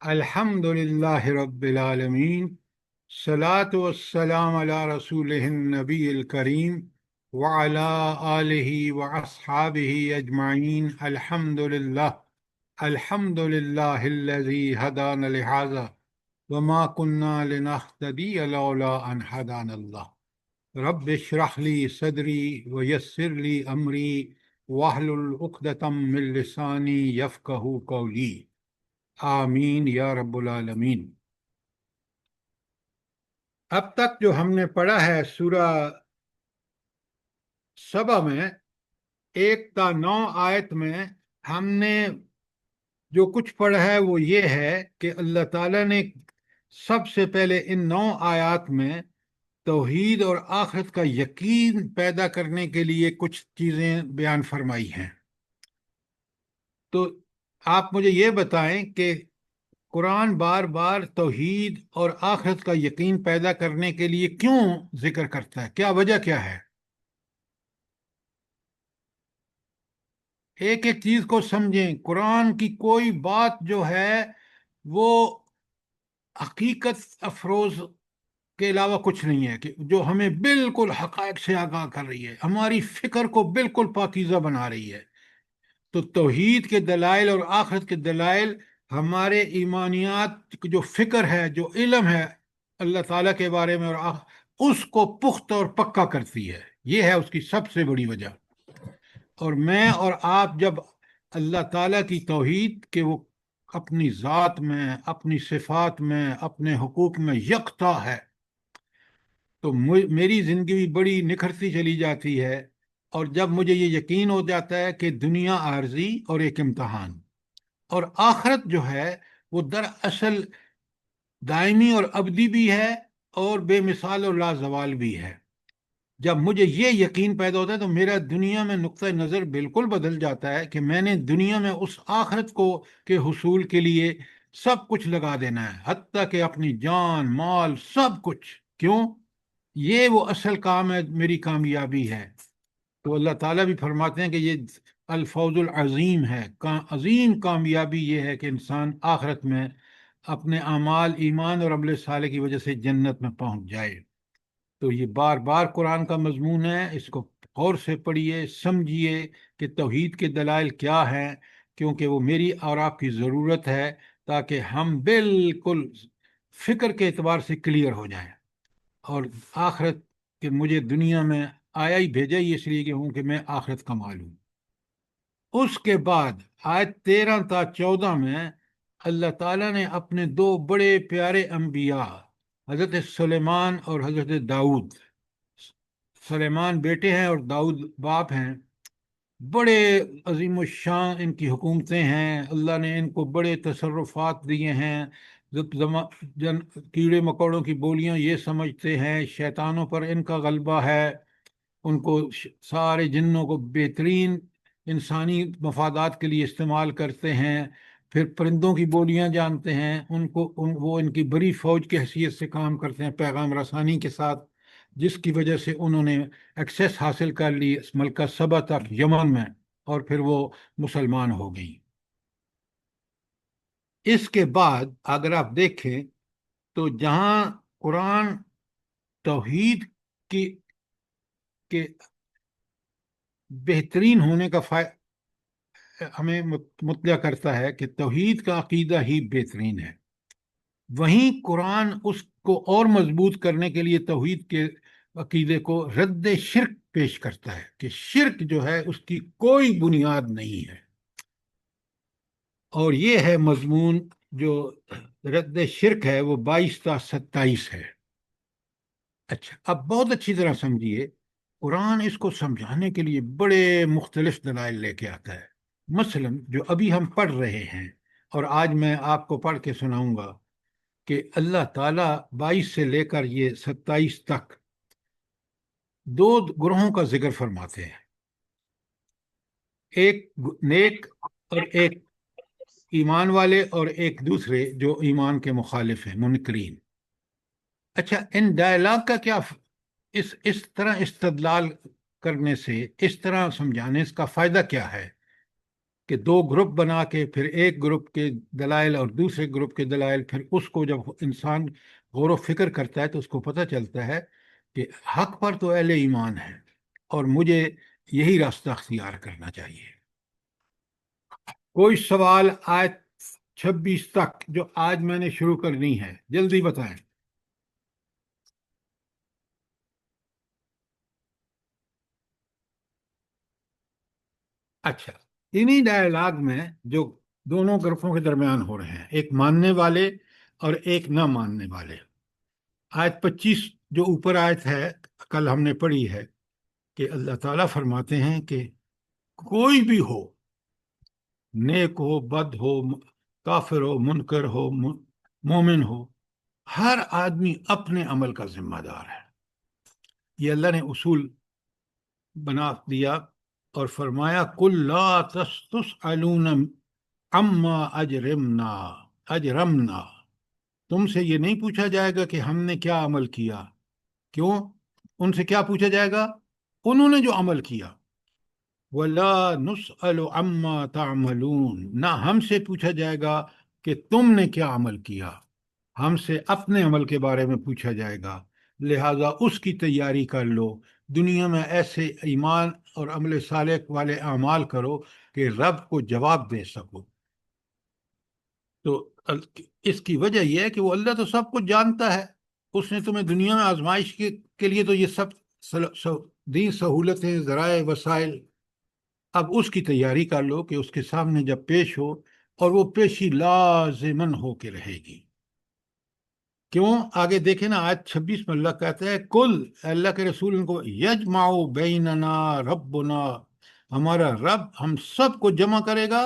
الحمدللہ رب العالمین، صلاۃ والسلام علی رسولہ النبی الکریم وعلی آلہ واصحابہ اجمعین۔ الحمدللہ الحمدللہ الذی ہدانا لہذا وما کنا لنہتدی لولا ان ہدانا اللہ۔ رب اشرح لی صدری ویسر لی امری واحلل عقدۃ من لسانی یفقہوا قولی، آمین یا رب العالمین۔ اب تک جو ہم نے پڑھا ہے سورہ سبا میں 1 تا 9 آیت میں، ہم نے جو کچھ پڑھا ہے وہ یہ ہے کہ اللہ تعالیٰ نے سب سے پہلے ان 9 آیات میں توحید اور آخرت کا یقین پیدا کرنے کے لیے کچھ چیزیں بیان فرمائی ہیں۔ تو آپ مجھے یہ بتائیں کہ قرآن بار بار توحید اور آخرت کا یقین پیدا کرنے کے لیے کیوں ذکر کرتا ہے؟ کیا وجہ کیا ہے؟ ایک ایک چیز کو سمجھیں۔ قرآن کی کوئی بات جو ہے وہ حقیقت افروز کے علاوہ کچھ نہیں ہے، کہ جو ہمیں بالکل حقائق سے آگاہ کر رہی ہے، ہماری فکر کو بالکل پاکیزہ بنا رہی ہے۔ تو توحید کے دلائل اور آخرت کے دلائل ہمارے ایمانیات کی جو فکر ہے، جو علم ہے اللہ تعالیٰ کے بارے میں، اور اس کو پختہ اور پکا کرتی ہے۔ یہ ہے اس کی سب سے بڑی وجہ۔ اور میں اور آپ جب اللہ تعالیٰ کی توحید کہ وہ اپنی ذات میں، اپنی صفات میں، اپنے حقوق میں یکتا ہے، تو میری زندگی بڑی نکھرتی چلی جاتی ہے۔ اور جب مجھے یہ یقین ہو جاتا ہے کہ دنیا عارضی اور ایک امتحان، اور آخرت جو ہے وہ دراصل دائمی اور ابدی بھی ہے، اور بے مثال اور لازوال بھی ہے، جب مجھے یہ یقین پیدا ہوتا ہے تو میرا دنیا میں نقطہ نظر بالکل بدل جاتا ہے کہ میں نے دنیا میں اس آخرت کو کے حصول کے لیے سب کچھ لگا دینا ہے، حتیٰ کہ اپنی جان مال سب کچھ۔ کیوں؟ یہ وہ اصل کام ہے، میری کامیابی ہے۔ تو اللہ تعالیٰ بھی فرماتے ہیں کہ یہ الفوز العظیم ہے، عظیم کامیابی یہ ہے کہ انسان آخرت میں اپنے اعمال، ایمان اور عمل صالح کی وجہ سے جنت میں پہنچ جائے۔ تو یہ بار بار قرآن کا مضمون ہے، اس کو غور سے پڑھیے، سمجھیے کہ توحید کے دلائل کیا ہیں، کیونکہ وہ میری اور آپ کی ضرورت ہے، تاکہ ہم بالکل فکر کے اعتبار سے کلیئر ہو جائیں۔ اور آخرت کہ مجھے دنیا میں آیا ہی بھیجا ہی اس لیے کہ ہوں کہ میں آخرت کا مال ہوں۔ اس کے بعد آیت 13 تا 14 میں اللہ تعالیٰ نے اپنے 2 بڑے پیارے انبیاء حضرت سلیمان اور حضرت داؤد، سلیمان بیٹے ہیں اور داؤد باپ ہیں، بڑے عظیم الشان ان کی حکومتیں ہیں، اللہ نے ان کو بڑے تصرفات دیے ہیں۔ کیڑے مکوڑوں کی بولیاں یہ سمجھتے ہیں، شیطانوں پر ان کا غلبہ ہے، ان کو سارے جنوں کو بہترین انسانی مفادات کے لیے استعمال کرتے ہیں، پھر پرندوں کی بولیاں جانتے ہیں، وہ ان کی بڑی فوج کی حیثیت سے کام کرتے ہیں پیغام رسانی کے ساتھ، جس کی وجہ سے انہوں نے ایکسیس حاصل کر لی ملکہ سبا تک یمن میں، اور پھر وہ مسلمان ہو گئی۔ اس کے بعد اگر آپ دیکھیں تو جہاں قرآن توحید کی کے بہترین ہونے کا ہمیں مطلع کرتا ہے کہ توحید کا عقیدہ ہی بہترین ہے، وہیں قرآن اس کو اور مضبوط کرنے کے لیے توحید کے عقیدے کو رد شرک پیش کرتا ہے، کہ شرک جو ہے اس کی کوئی بنیاد نہیں ہے۔ اور یہ ہے مضمون جو رد شرک ہے، وہ 22 تا 27 ہے۔ اچھا، اب بہت اچھی طرح سمجھیے، قرآن اس کو سمجھانے کے لیے بڑے مختلف دلائل لے کے آتا ہے۔ مثلا جو ابھی ہم پڑھ رہے ہیں، اور آج میں آپ کو پڑھ کے سناؤں گا، کہ اللہ تعالیٰ 22 سے لے کر یہ 27 تک 2 گروہوں کا ذکر فرماتے ہیں، ایک نیک اور ایک ایمان والے، اور ایک دوسرے جو ایمان کے مخالف ہیں، منکرین۔ اچھا، ان ڈائلاگ کا کیا اس طرح استدلال کرنے سے، اس طرح سمجھانے کا فائدہ کیا ہے؟ کہ دو گروپ بنا کے پھر ایک گروپ کے دلائل اور دوسرے گروپ کے دلائل، پھر اس کو جب انسان غور و فکر کرتا ہے تو اس کو پتہ چلتا ہے کہ حق پر تو اہل ایمان ہے اور مجھے یہی راستہ اختیار کرنا چاہیے۔ کوئی سوال آیت 26 تک جو آج میں نے شروع کرنی ہے، جلدی بتائیں۔ اچھا، انہی ڈائلاگ میں جو دونوں گروپوں کے درمیان ہو رہے ہیں، ایک ماننے والے اور ایک نہ ماننے والے۔ آیت 25 جو اوپر آیت ہے، کل ہم نے پڑھی ہے کہ اللہ تعالیٰ فرماتے ہیں کہ کوئی بھی ہو، نیک ہو، بد ہو، کافر ہو، منکر ہو، مومن ہو، ہر آدمی اپنے عمل کا ذمہ دار ہے۔ یہ اللہ نے اصول بنا دیا اور فرمایا کل لا تسألون عما اجرمنا، تم سے یہ نہیں پوچھا جائے گا کہ ہم نے کیا عمل کیا۔ کیوں؟ ان سے کیا پوچھا جائے گا؟ انہوں نے جو عمل کیا۔ وَلَا نُسْأَلُ عَمَّا تَعْمَلُونَ، نہ ہم سے پوچھا جائے گا کہ تم نے کیا عمل کیا، ہم سے اپنے عمل کے بارے میں پوچھا جائے گا، لہذا اس کی تیاری کر لو، دنیا میں ایسے ایمان اور عمل صالح والے اعمال کرو کہ رب کو جواب دے سکو۔ تو اس کی وجہ یہ ہے کہ وہ اللہ تو سب کچھ جانتا ہے، اس نے تمہیں دنیا میں آزمائش کے لیے تو یہ سب دین، سہولتیں، ذرائع، وسائل، اب اس کی تیاری کر لو کہ اس کے سامنے جب پیش ہو، اور وہ پیشی لازمن ہو کے رہے گی۔ کیوں؟ آگے دیکھیں نا، آیت 26 میں اللہ کہتا ہے کل، اللہ کے رسول ان کو، یجمع بیننا ربنا، ہمارا رب ہم سب کو جمع کرے گا،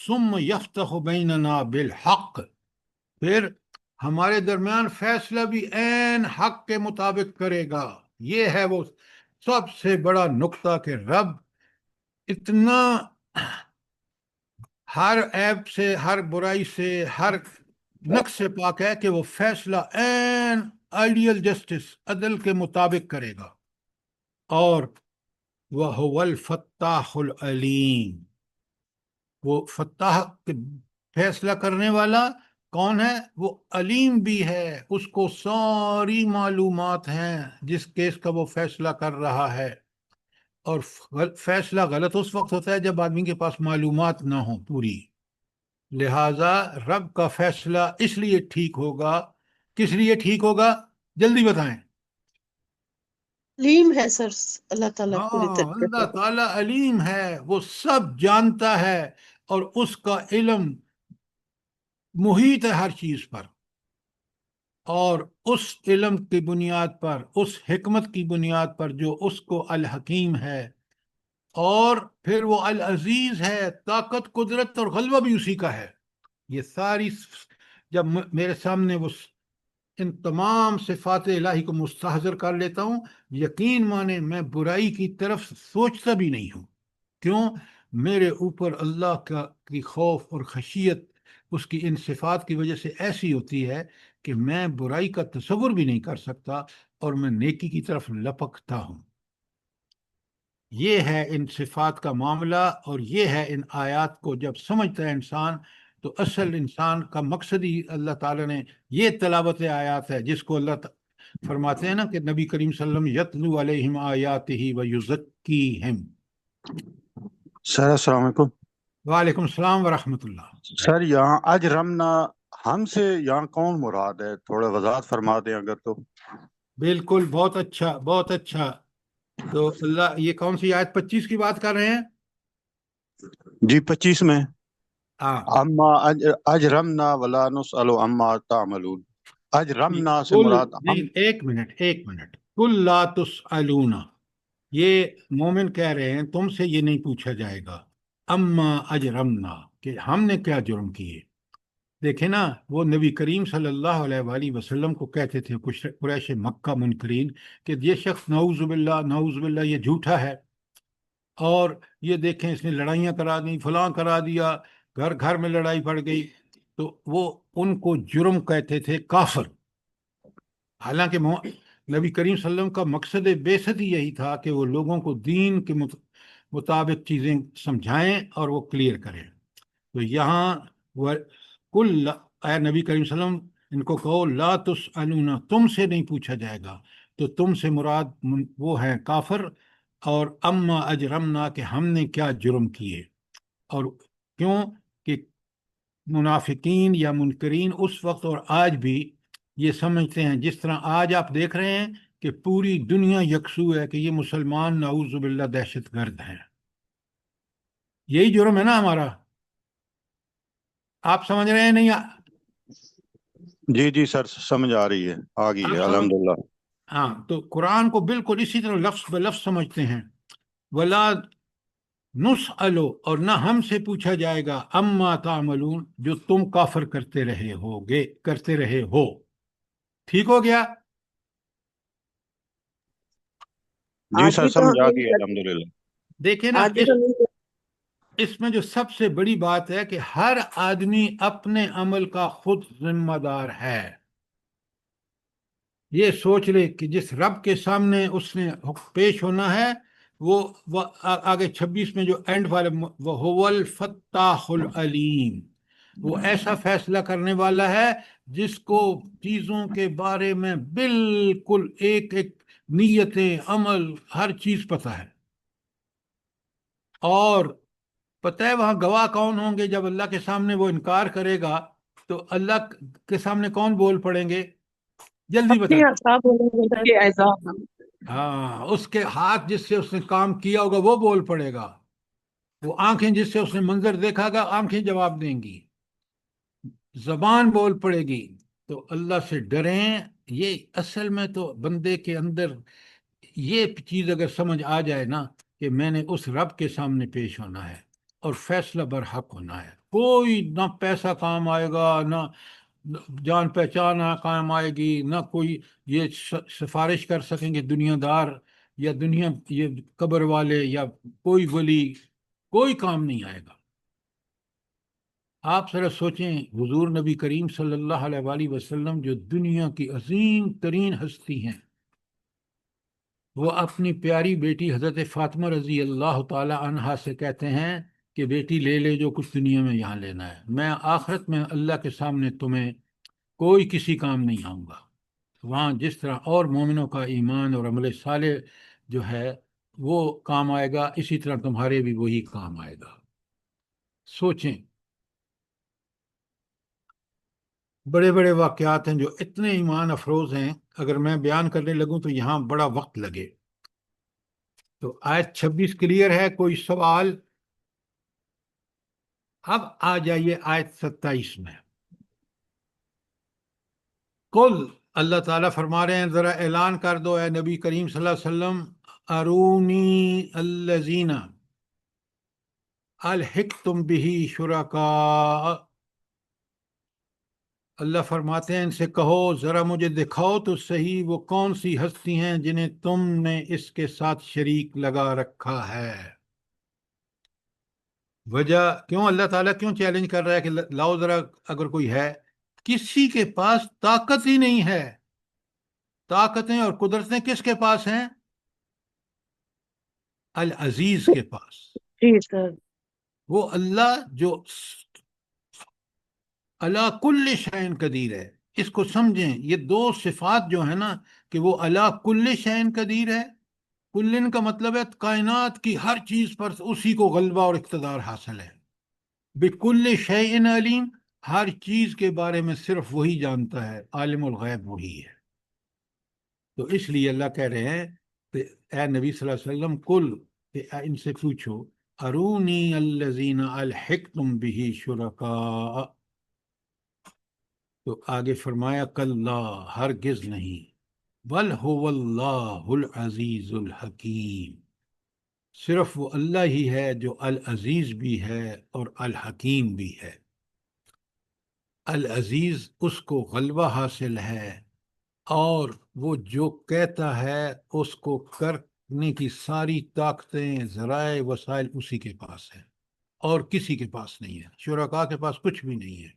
ثم یفتح بیننا بالحق، پھر ہمارے درمیان فیصلہ بھی عین حق کے مطابق کرے گا۔ یہ ہے وہ سب سے بڑا نقطہ کہ رب اتنا ہر عیب سے، ہر برائی سے، ہر نقص سے پاک ہے کہ وہ فیصلہ عین آئیڈیل جسٹس، عدل کے مطابق کرے گا۔ اور وَهُوَ الْفَتَّاحُ الْعَلِيمُ، وہ فتاح فیصلہ کرنے والا کون ہے؟ وہ علیم بھی ہے، اس کو ساری معلومات ہیں جس کیس کا وہ فیصلہ کر رہا ہے۔ اور فیصلہ غلط اس وقت ہوتا ہے جب آدمی کے پاس معلومات نہ ہو پوری، لہذا رب کا فیصلہ اس لیے ٹھیک ہوگا۔ کس لیے ٹھیک ہوگا؟ جلدی بتائیں۔ علیم ہے سر، اللہ تعالیٰ پوری ہاں، طریقے اللہ سے۔ تعالیٰ علیم ہے، وہ سب جانتا ہے، اور اس کا علم محیط ہے ہر چیز پر، اور اس علم کی بنیاد پر، اس حکمت کی بنیاد پر جو اس کو الحکیم ہے، اور پھر وہ العزیز ہے، طاقت، قدرت اور غلبہ بھی اسی کا ہے۔ یہ ساری جب میرے سامنے وہ ان تمام صفات الہی کو مستحضر کر لیتا ہوں، یقین مانے میں برائی کی طرف سوچتا بھی نہیں ہوں۔ کیوں؟ میرے اوپر اللہ کی خوف اور خشیت اس کی ان صفات کی وجہ سے ایسی ہوتی ہے کہ میں برائی کا تصور بھی نہیں کر سکتا، اور میں نیکی کی طرف لپکتا ہوں۔ یہ ہے ان صفات کا معاملہ، اور یہ ہے ان آیات کو جب سمجھتا ہے انسان، تو اصل انسان کا مقصد ہی اللہ تعالیٰ نے یہ تلاوت آیات ہے، جس کو اللہ فرماتے ہیں نا کہ نبی کریم صلی اللہ علیہ وسلم یتلو علیہم آیاتہ ویزکیہم۔ سر السلام علیکم۔ وعلیکم السلام ورحمۃ اللہ۔ سر یہاں اجرمنا، ہم سے یہاں کون مراد ہے؟ تھوڑا وضاحت فرما دیں اگر تو۔ بالکل، بہت اچھا، بہت اچھا۔ تو اللہ، یہ کون سی آیت 25 کی بات کر رہے ہیں؟ جی 25 میں، ہاں، اما اجرمنا ولا نسأل عما تعملون، اجرمنا سے کل، مراد ہم۔ نہیں، ایک منٹ، کل لا تسألون، یہ مومن کہہ رہے ہیں تم سے یہ نہیں پوچھا جائے گا، اما اجرمنا، کہ ہم نے کیا جرم کیے۔ دیکھیں نا، وہ نبی کریم صلی اللہ علیہ وآلہ وسلم کو کہتے تھے کچھ قریش مکہ منکرین کہ یہ شخص نعوذ باللہ، نعوذ باللہ، یہ جھوٹا ہے، اور یہ دیکھیں اس نے لڑائیاں کرا دیں، فلاں کرا دیا، گھر گھر میں لڑائی پڑ گئی، تو وہ ان کو جرم کہتے تھے کافر۔ حالانکہ نبی کریم صلی اللہ علیہ وسلم کا مقصد بعثت ہی یہی تھا کہ وہ لوگوں کو دین کے مطابق چیزیں سمجھائیں اور وہ کلیئر کریں۔ تو یہاں وہ کل اے نبی کریم صلی اللہ علیہ وسلم ان کو کہو لا تسألون، تم سے نہیں پوچھا جائے گا، تو تم سے مراد وہ ہیں کافر، اور اما اجرمنا کہ ہم نے کیا جرم کیے، اور کیوں کہ منافقین یا منکرین اس وقت اور آج بھی یہ سمجھتے ہیں، جس طرح آج آپ دیکھ رہے ہیں کہ پوری دنیا یکسو ہے کہ یہ مسلمان نعوذ باللہ دہشت گرد ہیں، یہی جرم ہے نا ہمارا، آپ سمجھ رہے ہیں نہیں؟ جی جی سر سمجھ آ رہی ہے، آ گئی ہے آپ سمجھ، الحمدللہ۔ ہاں تو قرآن کو بالکل اسی طرح لفظ بہ لفظ سمجھتے ہیں، ولا نسألو، اور نہ ہم سے پوچھا جائے گا، اما تعملون، جو تم کافر کرتے رہے ہوگے، کرتے رہے ہو۔ ٹھیک ہو گیا؟ جی آج سر بھی تو سمجھ ہم آ یہی گئی ہے کرتے الحمدللہ۔ دیکھیں نا، آج بھی تو ہم یہی اس میں جو سب سے بڑی بات ہے کہ ہر آدمی اپنے عمل کا خود ذمہ دار ہے۔ یہ سوچ لے کہ جس رب کے سامنے اس نے پیش ہونا ہے، وہ آگے 26 میں جو اینڈ والے، وہ هو الفتاح العلیم، وہ ایسا فیصلہ کرنے والا ہے جس کو چیزوں کے بارے میں بالکل ایک ایک نیتیں، عمل، ہر چیز پتہ ہے۔ اور پتہ ہے وہاں گواہ کون ہوں گے جب اللہ کے سامنے وہ انکار کرے گا؟ تو اللہ کے سامنے کون بول پڑیں گے؟ جلدی بتا۔ اپنے اصحاب بولیں گے اعزاز ہم۔ ہاں، اس کے ہاتھ جس سے اس نے کام کیا ہوگا وہ بول پڑے گا، وہ آنکھیں جس سے اس نے منظر دیکھا گا آنکھیں جواب دیں گی، زبان بول پڑے گی۔ تو اللہ سے ڈریں۔ یہ اصل میں تو بندے کے اندر یہ چیز اگر سمجھ آ جائے نا کہ میں نے اس رب کے سامنے پیش ہونا ہے اور فیصلہ برحق ہونا ہے، کوئی نہ پیسہ کام آئے گا، نہ جان پہچان کام آئے گی، نہ کوئی یہ سفارش کر سکیں گے دنیا دار یا دنیا یہ قبر والے یا کوئی ولی، کوئی کام نہیں آئے گا۔ آپ ذرا سوچیں، حضور نبی کریم صلی اللہ علیہ وآلہ وسلم جو دنیا کی عظیم ترین ہستی ہیں، وہ اپنی پیاری بیٹی حضرت فاطمہ رضی اللہ تعالی عنہا سے کہتے ہیں کہ بیٹی لے لے جو کچھ دنیا میں یہاں لینا ہے، میں آخرت میں اللہ کے سامنے تمہیں کوئی کسی کام نہیں آؤں گا۔ وہاں جس طرح اور مومنوں کا ایمان اور عمل صالح جو ہے وہ کام آئے گا، اسی طرح تمہارے بھی وہی کام آئے گا۔ سوچیں، بڑے بڑے واقعات ہیں جو اتنے ایمان افروز ہیں، اگر میں بیان کرنے لگوں تو یہاں بڑا وقت لگے۔ تو آیت 26 کلیئر ہے؟ کوئی سوال؟ اب آ جائیے آیت 27 میں۔ کل، اللہ تعالیٰ فرما رہے ہیں ذرا اعلان کر دو اے نبی کریم صلی اللہ علیہ وسلم، ارونی الذین الحقتم بہ شرکاء، اللہ فرماتے ہیں ان سے کہو ذرا مجھے دکھاؤ تو صحیح وہ کون سی ہستی ہیں جنہیں تم نے اس کے ساتھ شریک لگا رکھا ہے۔ وجہ کیوں اللہ تعالیٰ کیوں چیلنج کر رہا ہے کہ لاؤ ذرا، اگر کوئی ہے؟ کسی کے پاس طاقت ہی نہیں ہے۔ طاقتیں اور قدرتیں کس کے پاس ہیں؟ العزیز کے پاس۔ جی سر۔ وہ اللہ جو علی کل شیء قدیر ہے۔ اس کو سمجھیں، یہ دو صفات جو ہیں نا، کہ وہ علی کل شیء قدیر ہے، کلن کا مطلب ہے کائنات کی ہر چیز پر اسی کو غلبہ اور اقتدار حاصل ہے، بکل شیء علیم، ہر چیز کے بارے میں صرف وہی جانتا ہے، عالم الغیب وہی ہے۔ تو اس لیے اللہ کہہ رہے ہیں کہ اے نبی صلی اللہ علیہ وسلم کل، کہ ان سے پوچھو ارونی الذین الحقتم بہ شرکاء، تو آگے فرمایا کلا، ہرگز نہیں، بل هو اللہ العزیز الحکیم، صرف وہ اللہ ہی ہے جو العزیز بھی ہے اور الحکیم بھی ہے۔ العزیز اس کو غلبہ حاصل ہے، اور وہ جو کہتا ہے اس کو کرنے کی ساری طاقتیں، ذرائع، وسائل اسی کے پاس ہیں اور کسی کے پاس نہیں ہے، شرکاء کے پاس کچھ بھی نہیں ہے۔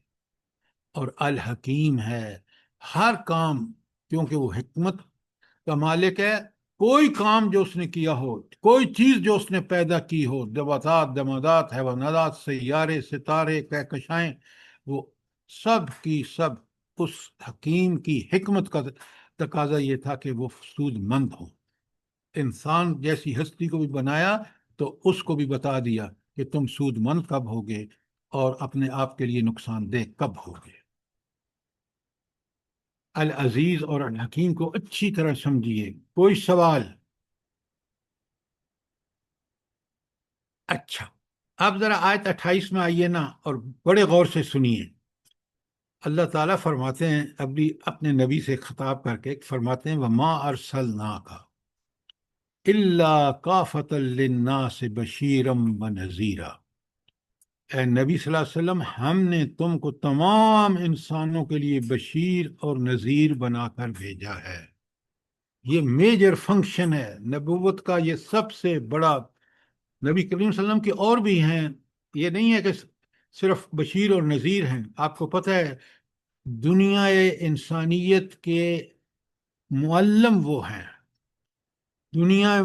اور الحکیم ہے، ہر کام، کیونکہ وہ حکمت کا مالک ہے، کوئی کام جو اس نے کیا ہو، کوئی چیز جو اس نے پیدا کی ہو، نباتات، جمادات، حیوانات، سیارے، ستارے، کہکشائیں، وہ سب کی سب اس حکیم کی حکمت کا تقاضا یہ تھا کہ وہ سود مند ہو۔ انسان جیسی ہستی کو بھی بنایا تو اس کو بھی بتا دیا کہ تم سود مند کب ہوگے اور اپنے آپ کے لیے نقصان دہ کب ہوگے۔ العزیز اور الحکیم کو اچھی طرح سمجھیے۔ کوئی سوال؟ اچھا، اب ذرا آیت 28 میں آئیے نا اور بڑے غور سے سنیے۔ اللہ تعالیٰ فرماتے ہیں ابھی اپنے نبی سے خطاب کر کے، فرماتے ہیں وَمَا أَرْسَلْنَاكَ إِلَّا كَافَةً لِلنَّاسِ بَشِيرًا وَنَذِيرًا۔ اے نبی صلی اللہ علیہ وسلم، ہم نے تم کو تمام انسانوں کے لیے بشیر اور نذیر بنا کر بھیجا ہے۔ یہ میجر فنکشن ہے نبوت کا، یہ سب سے بڑا۔ نبی کریم صلی اللہ علیہ وسلم کی اور بھی ہیں، یہ نہیں ہے کہ صرف بشیر اور نذیر ہیں۔ آپ کو پتہ ہے دنیا انسانیت کے معلم وہ ہیں، دنیا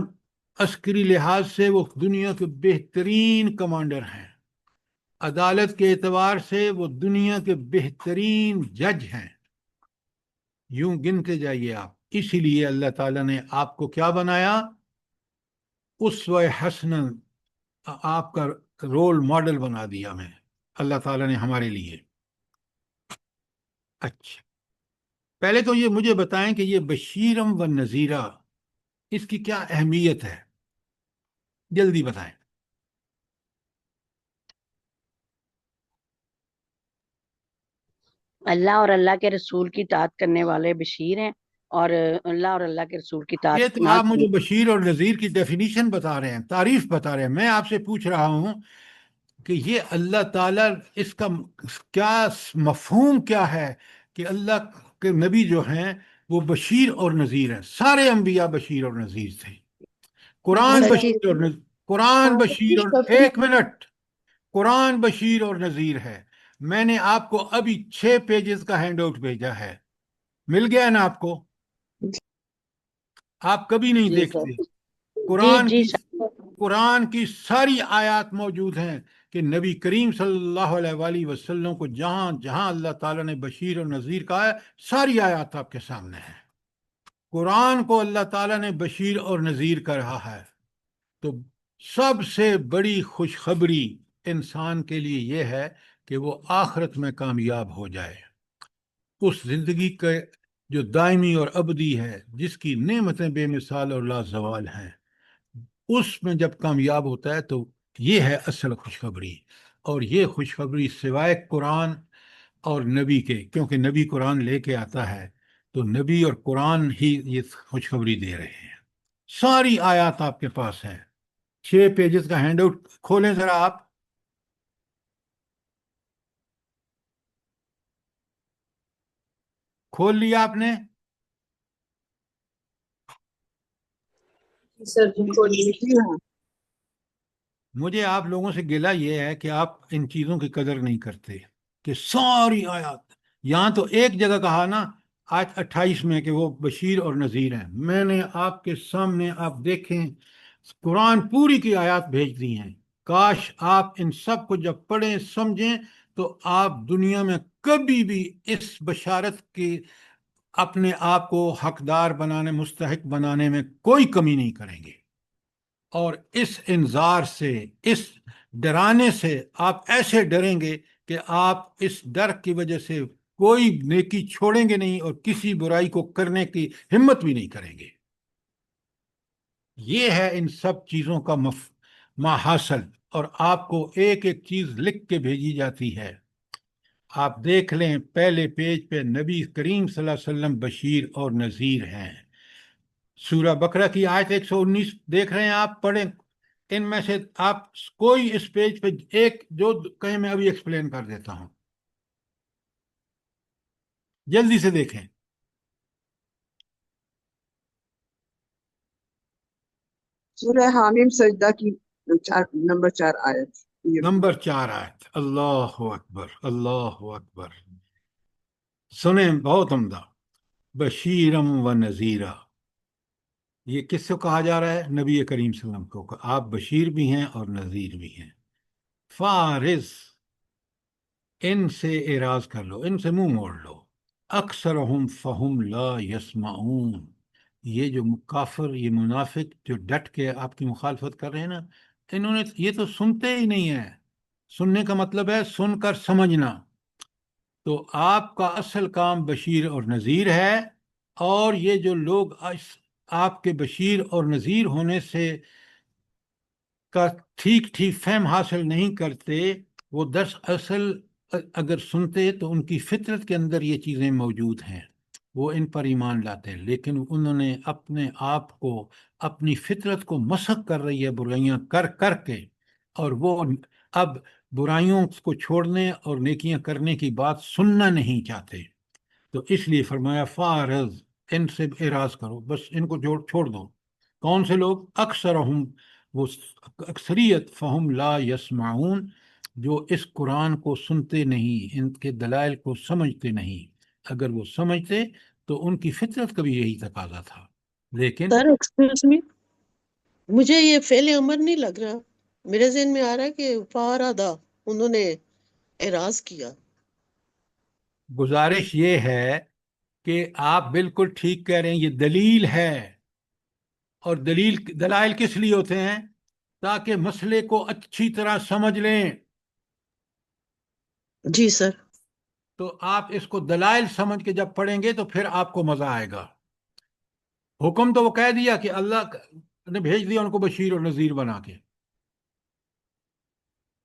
عسکری لحاظ سے وہ دنیا کے بہترین کمانڈر ہیں، عدالت کے اعتبار سے وہ دنیا کے بہترین جج ہیں، یوں گنتے جائیے آپ۔ اسی لیے اللہ تعالیٰ نے آپ کو کیا بنایا؟ اسوہ حسنہ، آپ کا رول ماڈل بنا دیا میں اللہ تعالیٰ نے ہمارے لیے۔ اچھا، پہلے تو یہ مجھے بتائیں کہ یہ بشیرم و نذیرہ، اس کی کیا اہمیت ہے؟ جلدی بتائیں۔ اللہ اور اللہ کے رسول کی اطاعت کرنے والے بشیر ہیں، اور اللہ اور اللہ کے رسول کی یہ اطاعت تو نہ آپ مجھے کرنے۔ بشیر اور نذیر کی ڈیفینیشن بتا رہے ہیں، تعریف بتا رہے ہیں۔ میں آپ سے پوچھ رہا ہوں کہ یہ اللہ تعالیٰ، اس کا کیا مفہوم کیا ہے کہ اللہ کے نبی جو ہیں وہ بشیر اور نذیر ہیں؟ سارے انبیاء بشیر اور نذیر تھے۔ قرآن سر جی، بشیر اور نذیر، قرآن بشیر اور، ایک منٹ، قرآن بشیر اور نذیر ہے۔ میں نے آپ کو ابھی 6 پیجز کا ہینڈ آؤٹ بھیجا ہے، مل گیا نا آپ کو؟ آپ کبھی نہیں جی سر، دیکھتے۔ جی قرآن جی کی سر، قرآن کی ساری آیات موجود ہیں کہ نبی کریم صلی اللہ علیہ وآلہ وسلم کو جہاں جہاں اللہ تعالیٰ نے بشیر اور نذیر کہا ہے، ساری آیات آپ کے سامنے ہیں۔ قرآن کو اللہ تعالیٰ نے بشیر اور نذیر کہا ہے، تو سب سے بڑی خوشخبری انسان کے لیے یہ ہے کہ وہ آخرت میں کامیاب ہو جائے، اس زندگی کے جو دائمی اور ابدی ہے، جس کی نعمتیں بے مثال اور لازوال ہیں، اس میں جب کامیاب ہوتا ہے تو یہ ہے اصل خوشخبری۔ اور یہ خوشخبری سوائے قرآن اور نبی کے، کیونکہ نبی قرآن لے کے آتا ہے، تو نبی اور قرآن ہی یہ خوشخبری دے رہے ہیں۔ ساری آیات آپ کے پاس ہیں، 6 پیجز کا ہینڈ آؤٹ کھولیں ذرا آپ۔ کھول لیا آپ نے؟ سر جی کو جی ہاں۔ مجھے آپ لوگوں سے گلہ یہ ہے کہ آپ ان چیزوں کی قدر نہیں کرتے، کہ ساری آیات، یہاں تو ایک جگہ کہا نا آیت 28 میں کہ وہ بشیر اور نذیر ہیں۔ میں نے آپ کے سامنے، آپ دیکھیں، قرآن پوری کی آیات بھیج دی ہیں۔ کاش آپ ان سب کو جب پڑھیں سمجھیں تو آپ دنیا میں کبھی بھی اس بشارت کی اپنے آپ کو حقدار بنانے، مستحق بنانے میں کوئی کمی نہیں کریں گے۔ اور اس انذار سے، اس ڈرانے سے آپ ایسے ڈریں گے کہ آپ اس ڈر کی وجہ سے کوئی نیکی چھوڑیں گے نہیں اور کسی برائی کو کرنے کی ہمت بھی نہیں کریں گے۔ یہ ہے ان سب چیزوں کا ماحصل، اور آپ کو ایک ایک چیز لکھ کے بھیجی جاتی ہے۔ آپ دیکھ لیں پہلے پیج پہ نبی کریم صلی اللہ علیہ وسلم بشیر اور نذیر ہیں۔ سورہ بقرہ کی آیت 119 دیکھ رہے ہیں آپ، پڑھیں۔ ان میں سے آپ کوئی اس پیج پہ ایک جو کہیں میں ابھی ایکسپلین کر دیتا ہوں، جلدی سے دیکھیں۔ سورہ حامیم سجدہ کی نمبر 4 آیت۔ نمبر 4 آیت۔ اللہ اکبر، اللہ اکبر۔ سنیں، بہت عمدہ۔ بشیرم و نذیرہ، یہ کس سے کہا جا رہا ہے؟ نبی کریم صلی اللہ علیہ وسلم کو کہ آپ بشیر بھی ہیں اور نذیر بھی ہیں۔ فارض، ان سے اعراض کر لو، ان سے منہ موڑ لو۔ اکثرہم فہم لا یسمعون، یہ جو کافر، یہ منافق جو ڈٹ کے آپ کی مخالفت کر رہے ہیں نا، انہوں نے یہ تو سنتے ہی نہیں ہیں۔ سننے کا مطلب ہے سن کر سمجھنا۔ تو آپ کا اصل کام بشیر اور نذیر ہے، اور یہ جو لوگ آپ کے بشیر اور نذیر ہونے سے کا ٹھیک ٹھیک فہم حاصل نہیں کرتے، وہ اصل اگر سنتے تو ان کی فطرت کے اندر یہ چیزیں موجود ہیں، وہ ان پر ایمان لاتے، لیکن انہوں نے اپنے آپ کو، اپنی فطرت کو مسخ کر رہی ہے برائیاں کر کر کے، اور وہ اب برائیوں کو چھوڑنے اور نیکیاں کرنے کی بات سننا نہیں چاہتے۔ تو اس لیے فرمایا فارض، ان سے اعراض کرو، بس ان کو چھوڑ دو۔ کون سے لوگ؟ اکثرہم، وہ اکثریت، فہم لا یسمعون، جو اس قرآن کو سنتے نہیں، ان کے دلائل کو سمجھتے نہیں۔ اگر وہ سمجھتے تو ان کی فطرت کا بھی یہی تقاضا تھا، لیکن سر ایکسکیوز می، مجھے یہ فعل امر نہیں لگ رہا، میرے ذہن میں آ رہا ہے کہ فارادا، انہوں نے اعراض کیا۔ گزارش یہ ہے کہ آپ بالکل ٹھیک کہہ رہے ہیں، یہ دلیل ہے، اور دلائل کس لیے ہوتے ہیں؟ تاکہ مسئلے کو اچھی طرح سمجھ لیں۔ جی سر۔ تو آپ اس کو دلائل سمجھ کے جب پڑھیں گے تو پھر آپ کو مزہ آئے گا۔ حکم تو وہ کہہ دیا کہ اللہ نے بھیج دیا ان کو بشیر اور نذیر بنا کے،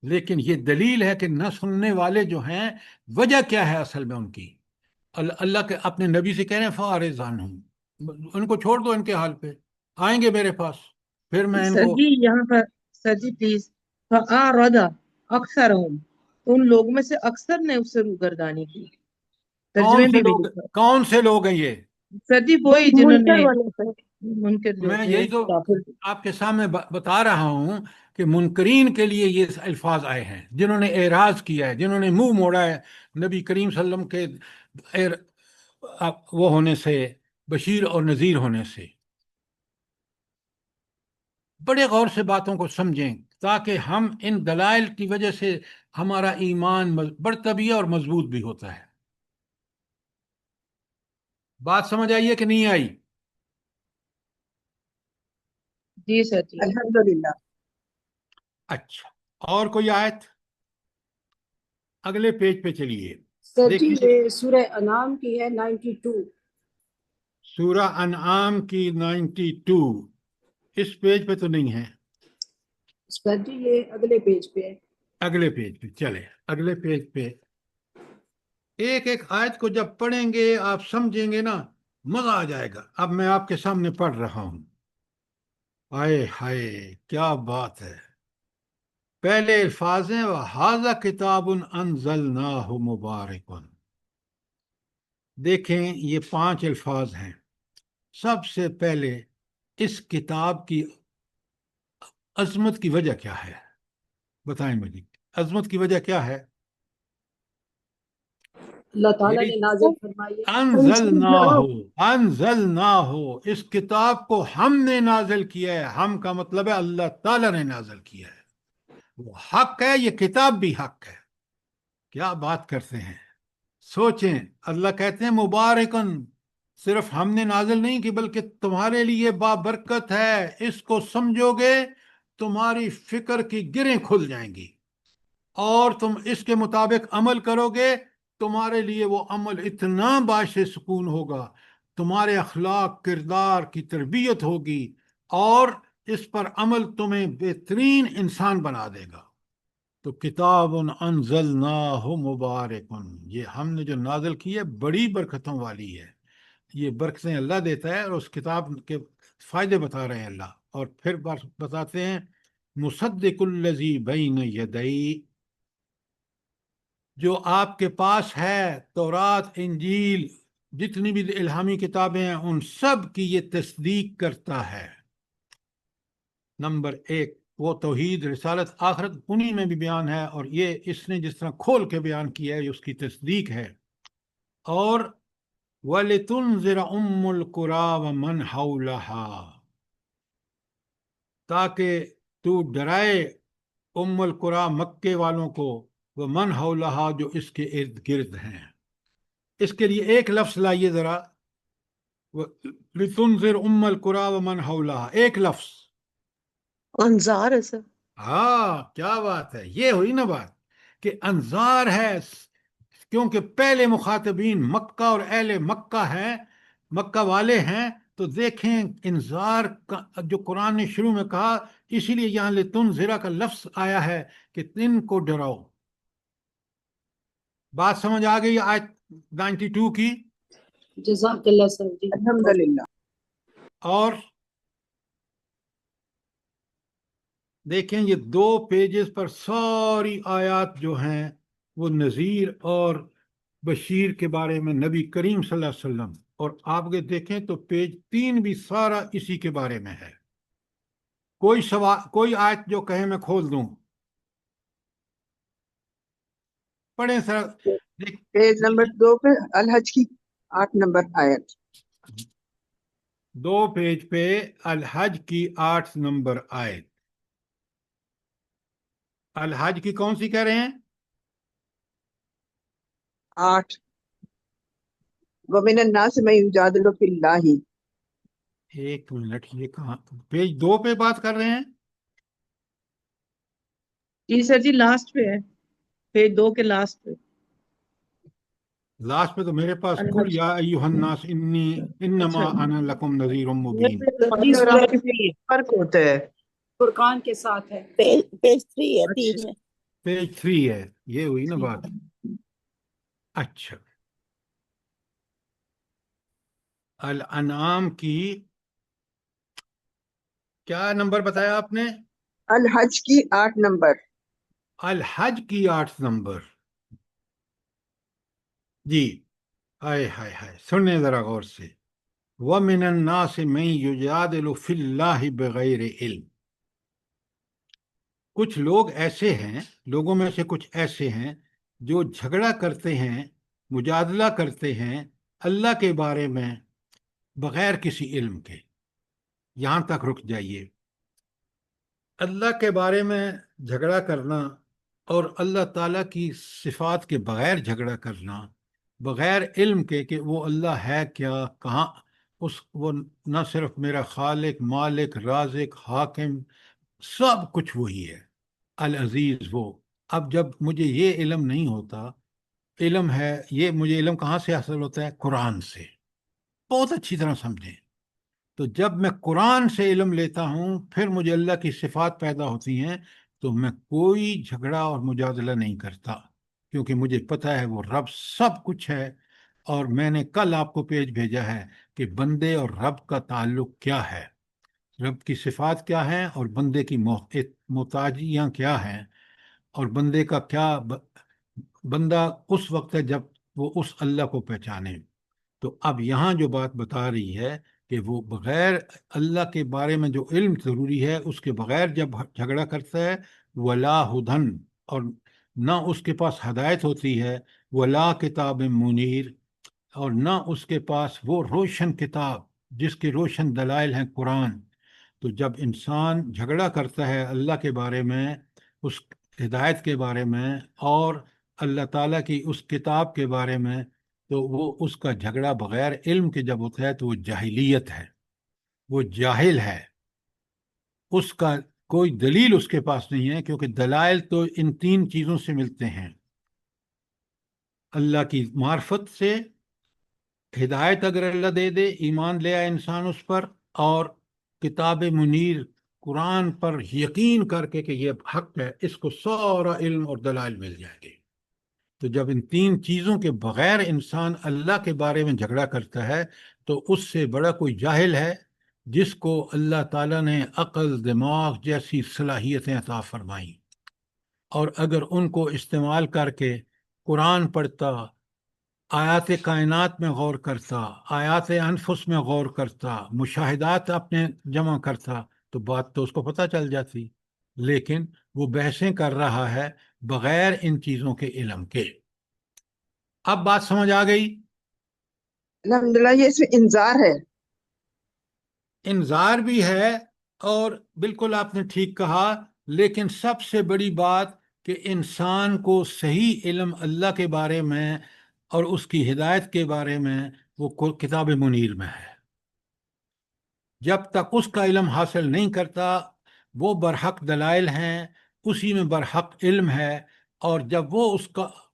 لیکن یہ دلیل ہے کہ نہ سننے والے جو ہیں، وجہ کیا ہے اصل میں ان کی؟ اللہ کے اپنے نبی سے کہہ رہے ہیں فارض عنہم، ان کو چھوڑ دو، ان کے حال پہ آئیں گے میرے پاس، پھر میں ان سر کو… جی یہاں پر، سر جی پلیز، فَأَعْرَضَ أَكْثَرُهُمْ، تو ان لوگوں میں سے اکثر نے اس سے روگردانی کی، ترجمے میں بھی لکھا کون سے لوگ ہیں یہ؟ سر جی وہی جنہوں نے منکر والے سر۔ منکر جو میں تھے یہی تو کافر۔ آپ کے سامنے بتا رہا ہوں کہ منکرین کے لیے یہ الفاظ آئے ہیں، جنہوں نے اعراض کیا ہے، جنہوں نے منہ موڑا ہے نبی کریم صلی اللہ علیہ وسلم کے وہ ہونے سے، بشیر اور نذیر ہونے سے۔ بڑے غور سے باتوں کو سمجھیں تاکہ ہم ان دلائل کی وجہ سے ہمارا ایمان بڑھتا بھی ہے اور مضبوط بھی ہوتا ہے۔ بات سمجھ آئی ہے کہ نہیں آئی؟ جی سر جی۔ الحمدللہ۔ اچھا، اور کوئی آیت؟ اگلے پیج پہ چلیے، سر جی دیکھیے یہ سورہ انعام کی ہے 92۔ سورہ انعام کی 92، اس پیج پہ تو نہیں ہے، سر جی یہ اگلے پیج پہ ہے۔ اگلے پیج پہ چلے۔ اگلے پیج پہ ایک ایک آیت کو جب پڑھیں گے آپ سمجھیں گے نا، مزہ آ جائے گا۔ اب میں آپ کے سامنے پڑھ رہا ہوں، ہائے ہائے کیا بات ہے۔ پہلے الفاظ ہیں وَهَذَا كِتَابٌ أَنزَلْنَاهُ مُبَارَكٌ۔ دیکھیں یہ 5 الفاظ ہیں۔ سب سے پہلے اس کتاب کی عظمت کی وجہ کیا ہے؟ بتائیں مجھے، عظمت کی وجہ کیا ہے؟ اللہ تعالیٰ یہی نے نازل فرمائی ہے۔ انزلناہ، اس کتاب کو ہم نے نازل کیا ہے۔ ہم کا مطلب ہے اللہ تعالیٰ نے نازل کیا ہے، وہ حق ہے، یہ کتاب بھی حق ہے۔ کیا بات کرتے ہیں، سوچیں۔ اللہ کہتے ہیں مبارکن، صرف ہم نے نازل نہیں کی بلکہ تمہارے لیے بابرکت ہے۔ اس کو سمجھو گے تمہاری فکر کی گریں کھل جائیں گی، اور تم اس کے مطابق عمل کرو گے، تمہارے لیے وہ عمل اتنا باعث سکون ہوگا، تمہارے اخلاق کردار کی تربیت ہوگی، اور اس پر عمل تمہیں بہترین انسان بنا دے گا۔ تو کتاب انزلناہ مبارک، یہ ہم نے جو نازل کی ہے بڑی برکتوں والی ہے۔ یہ برکتیں اللہ دیتا ہے، اور اس کتاب کے فائدے بتا رہے ہیں اللہ، اور پھر بتاتے ہیں مصدق الذی بین یدی، جو آپ کے پاس ہے، تورات، انجیل، جتنی بھی الہامی کتابیں ہیں ان سب کی یہ تصدیق کرتا ہے۔ نمبر 1 وہ توحید، رسالت، آخرت انہی میں بھی بیان ہے، اور یہ اس نے جس طرح کھول کے بیان کیا ہے یہ اس کی تصدیق ہے۔ اور وَلِتُنذِرَ أُمُّ الْقُرَىٰ وَمَنْ حَوْلَهَا، تاکہ تو ڈرائے ام القرا مکے والوں کو، وہ من حولہا جو اس کے ارد گرد ہیں۔ اس کے لیے ایک لفظ لائیے ذرا، لتنذر ام القرا ومن حولہا، ایک لفظ۔ انظار ہے سر۔ ہاں کیا بات ہے، یہ ہوئی نا بات کہ انظار ہے، کیونکہ پہلے مخاطبین مکہ اور اہل مکہ ہیں، مکہ والے ہیں، تو دیکھیں انذار کا جو قرآن نے شروع میں کہا، اسی لیے یہاں لتنذرا کا لفظ آیا ہے کہ ان کو ڈراؤ۔ بات سمجھ آ گئی آیت 92 کی؟ جزاک اللہ سر جی۔ الحمدللہ۔ اور دیکھیں یہ 2 پیجز پر ساری آیات جو ہیں وہ نذیر اور بشیر کے بارے میں نبی کریم صلی اللہ علیہ وسلم، اور آپ کے دیکھیں تو پیج 3 بھی سارا اسی کے بارے میں ہے۔ کوئی سوال، کوئی آیت جو کہیں میں کھول دوں؟ پڑھیں سر۔ پیج نمبر 2 پہ الحج کی 8 نمبر آیت۔ 2 پیج پہ الحج کی 8 نمبر آیت۔ الحج کی کون سی کہہ رہے ہیں؟ 8 وَمِنَ النَّاسِ مَن يُجَادِلُ فِي اللَّهِ۔ ایک منٹ، یہ کہاں پیج 2 پہ بات کر رہے ہیں؟ جی سر جی، لاسٹ پہ ہے، پیج 2 کے لاسٹ پہ۔ لاسٹ پہ تو میرے پاس کل الحج یا ایھا الناس انی انما اچھا، انا لکم نذیر مبین۔ فرق ہوتا ہے۔ فرقان کے ساتھ ہے۔ پیج 3 ہے، 3 اچھا میں۔ پیج 3 ہے، یہ ہوئی نا ٹھیک بات۔ ہے۔ اچھا، الانعام کی کیا نمبر بتایا آپ نے؟ الحج کی 8 نمبر۔ الحج کی 8 نمبر۔ جی، ہائے ہائے ہائے، سنیں ذرا غور سے۔ وَمِنَ النَّاسِ مَن يُجَادِلُ فِي اللَّهِ بِغَيْرِ علم۔ کچھ لوگ ایسے ہیں، لوگوں میں سے کچھ ایسے ہیں جو جھگڑا کرتے ہیں، مجادلہ کرتے ہیں اللہ کے بارے میں بغیر کسی علم کے۔ یہاں تک رک جائیے۔ اللہ کے بارے میں جھگڑا کرنا اور اللہ تعالیٰ کی صفات کے بغیر جھگڑا کرنا، بغیر علم کے کہ وہ اللہ ہے کیا، کہاں وہ نہ صرف میرا خالق، مالک، رازق، حاکم، سب کچھ وہی ہے، العزیز وہ۔ اب جب مجھے یہ علم نہیں ہوتا، علم ہے یہ، مجھے علم کہاں سے حاصل ہوتا ہے؟ قرآن سے۔ بہت اچھی طرح سمجھیں، تو جب میں قرآن سے علم لیتا ہوں، پھر مجھے اللہ کی صفات پیدا ہوتی ہیں، تو میں کوئی جھگڑا اور مجادلہ نہیں کرتا، کیونکہ مجھے پتہ ہے وہ رب سب کچھ ہے۔ اور میں نے کل آپ کو پیج بھیجا ہے کہ بندے اور رب کا تعلق کیا ہے، رب کی صفات کیا ہیں اور بندے کی محتاجیاں کیا ہیں، اور بندے کا کیا، بندہ اس وقت ہے جب وہ اس اللہ کو پہچانے۔ تو اب یہاں جو بات بتا رہی ہے کہ وہ بغیر اللہ کے بارے میں جو علم ضروری ہے، اس کے بغیر جب جھگڑا کرتا ہے، ولا ہدن، اور نہ اس کے پاس ہدایت ہوتی ہے، ولا کتاب منیر، اور نہ اس کے پاس وہ روشن کتاب جس کے روشن دلائل ہیں قرآن۔ تو جب انسان جھگڑا کرتا ہے اللہ کے بارے میں، اس ہدایت کے بارے میں، اور اللہ تعالیٰ کی اس کتاب کے بارے میں، تو وہ اس کا جھگڑا بغیر علم کے جب ہوتا ہے تو وہ جاہلیت ہے، وہ جاہل ہے، اس کا کوئی دلیل اس کے پاس نہیں ہے، کیونکہ دلائل تو ان 3 چیزوں سے ملتے ہیں: اللہ کی معرفت سے، ہدایت اگر اللہ دے دے، ایمان لے آئے انسان اس پر، اور کتاب منیر قرآن پر یقین کر کے کہ یہ حق ہے، اس کو سارا علم اور دلائل مل جائیں گے۔ تو جب ان 3 چیزوں کے بغیر انسان اللہ کے بارے میں جھگڑا کرتا ہے، تو اس سے بڑا کوئی جاہل ہے جس کو اللہ تعالیٰ نے عقل، دماغ جیسی صلاحیتیں عطا فرمائیں، اور اگر ان کو استعمال کر کے قرآن پڑھتا، آیات کائنات میں غور کرتا، آیات انفس میں غور کرتا، مشاہدات اپنے جمع کرتا، تو بات تو اس کو پتہ چل جاتی، لیکن وہ بحثیں کر رہا ہے بغیر ان چیزوں کے علم کے۔ اب بات سمجھ آ گئی؟ الحمدللہ، یہ اس میں انذار ہے۔ انذار بھی ہے اور بالکل آپ نے ٹھیک کہا، لیکن سب سے بڑی بات کہ انسان کو صحیح علم اللہ کے بارے میں اور اس کی ہدایت کے بارے میں وہ کتاب منیر میں ہے۔ جب تک اس کا علم حاصل نہیں کرتا، وہ برحق دلائل ہیں، اسی میں برحق علم ہے، اور جب وہ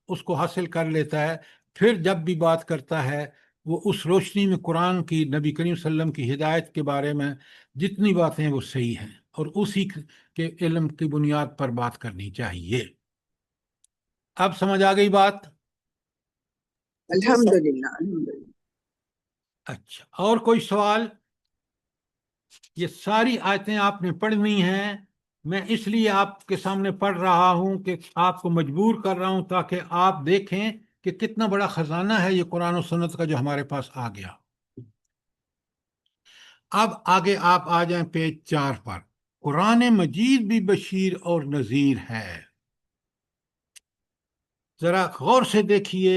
اس کو حاصل کر لیتا ہے، پھر جب بھی بات کرتا ہے وہ اس روشنی میں قرآن کی، نبی کریم صلی اللہ علیہ وسلم کی ہدایت کے بارے میں جتنی باتیں وہ صحیح ہیں، اور اسی کے علم کی بنیاد پر بات کرنی چاہیے۔ اب سمجھ آ گئی بات؟ الحمدللہ الحمدللہ۔ اچھا، اور کوئی سوال؟ یہ ساری آیتیں آپ نے پڑھنی ہیں، میں اس لیے آپ کے سامنے پڑھ رہا ہوں کہ آپ کو مجبور کر رہا ہوں تاکہ آپ دیکھیں کہ کتنا بڑا خزانہ ہے یہ قرآن و سنت کا جو ہمارے پاس آ گیا۔ اب آگے آپ آ جائیں پیج 4 پر۔ قرآن مجید بھی بشیر اور نذیر ہے۔ ذرا غور سے دیکھیے،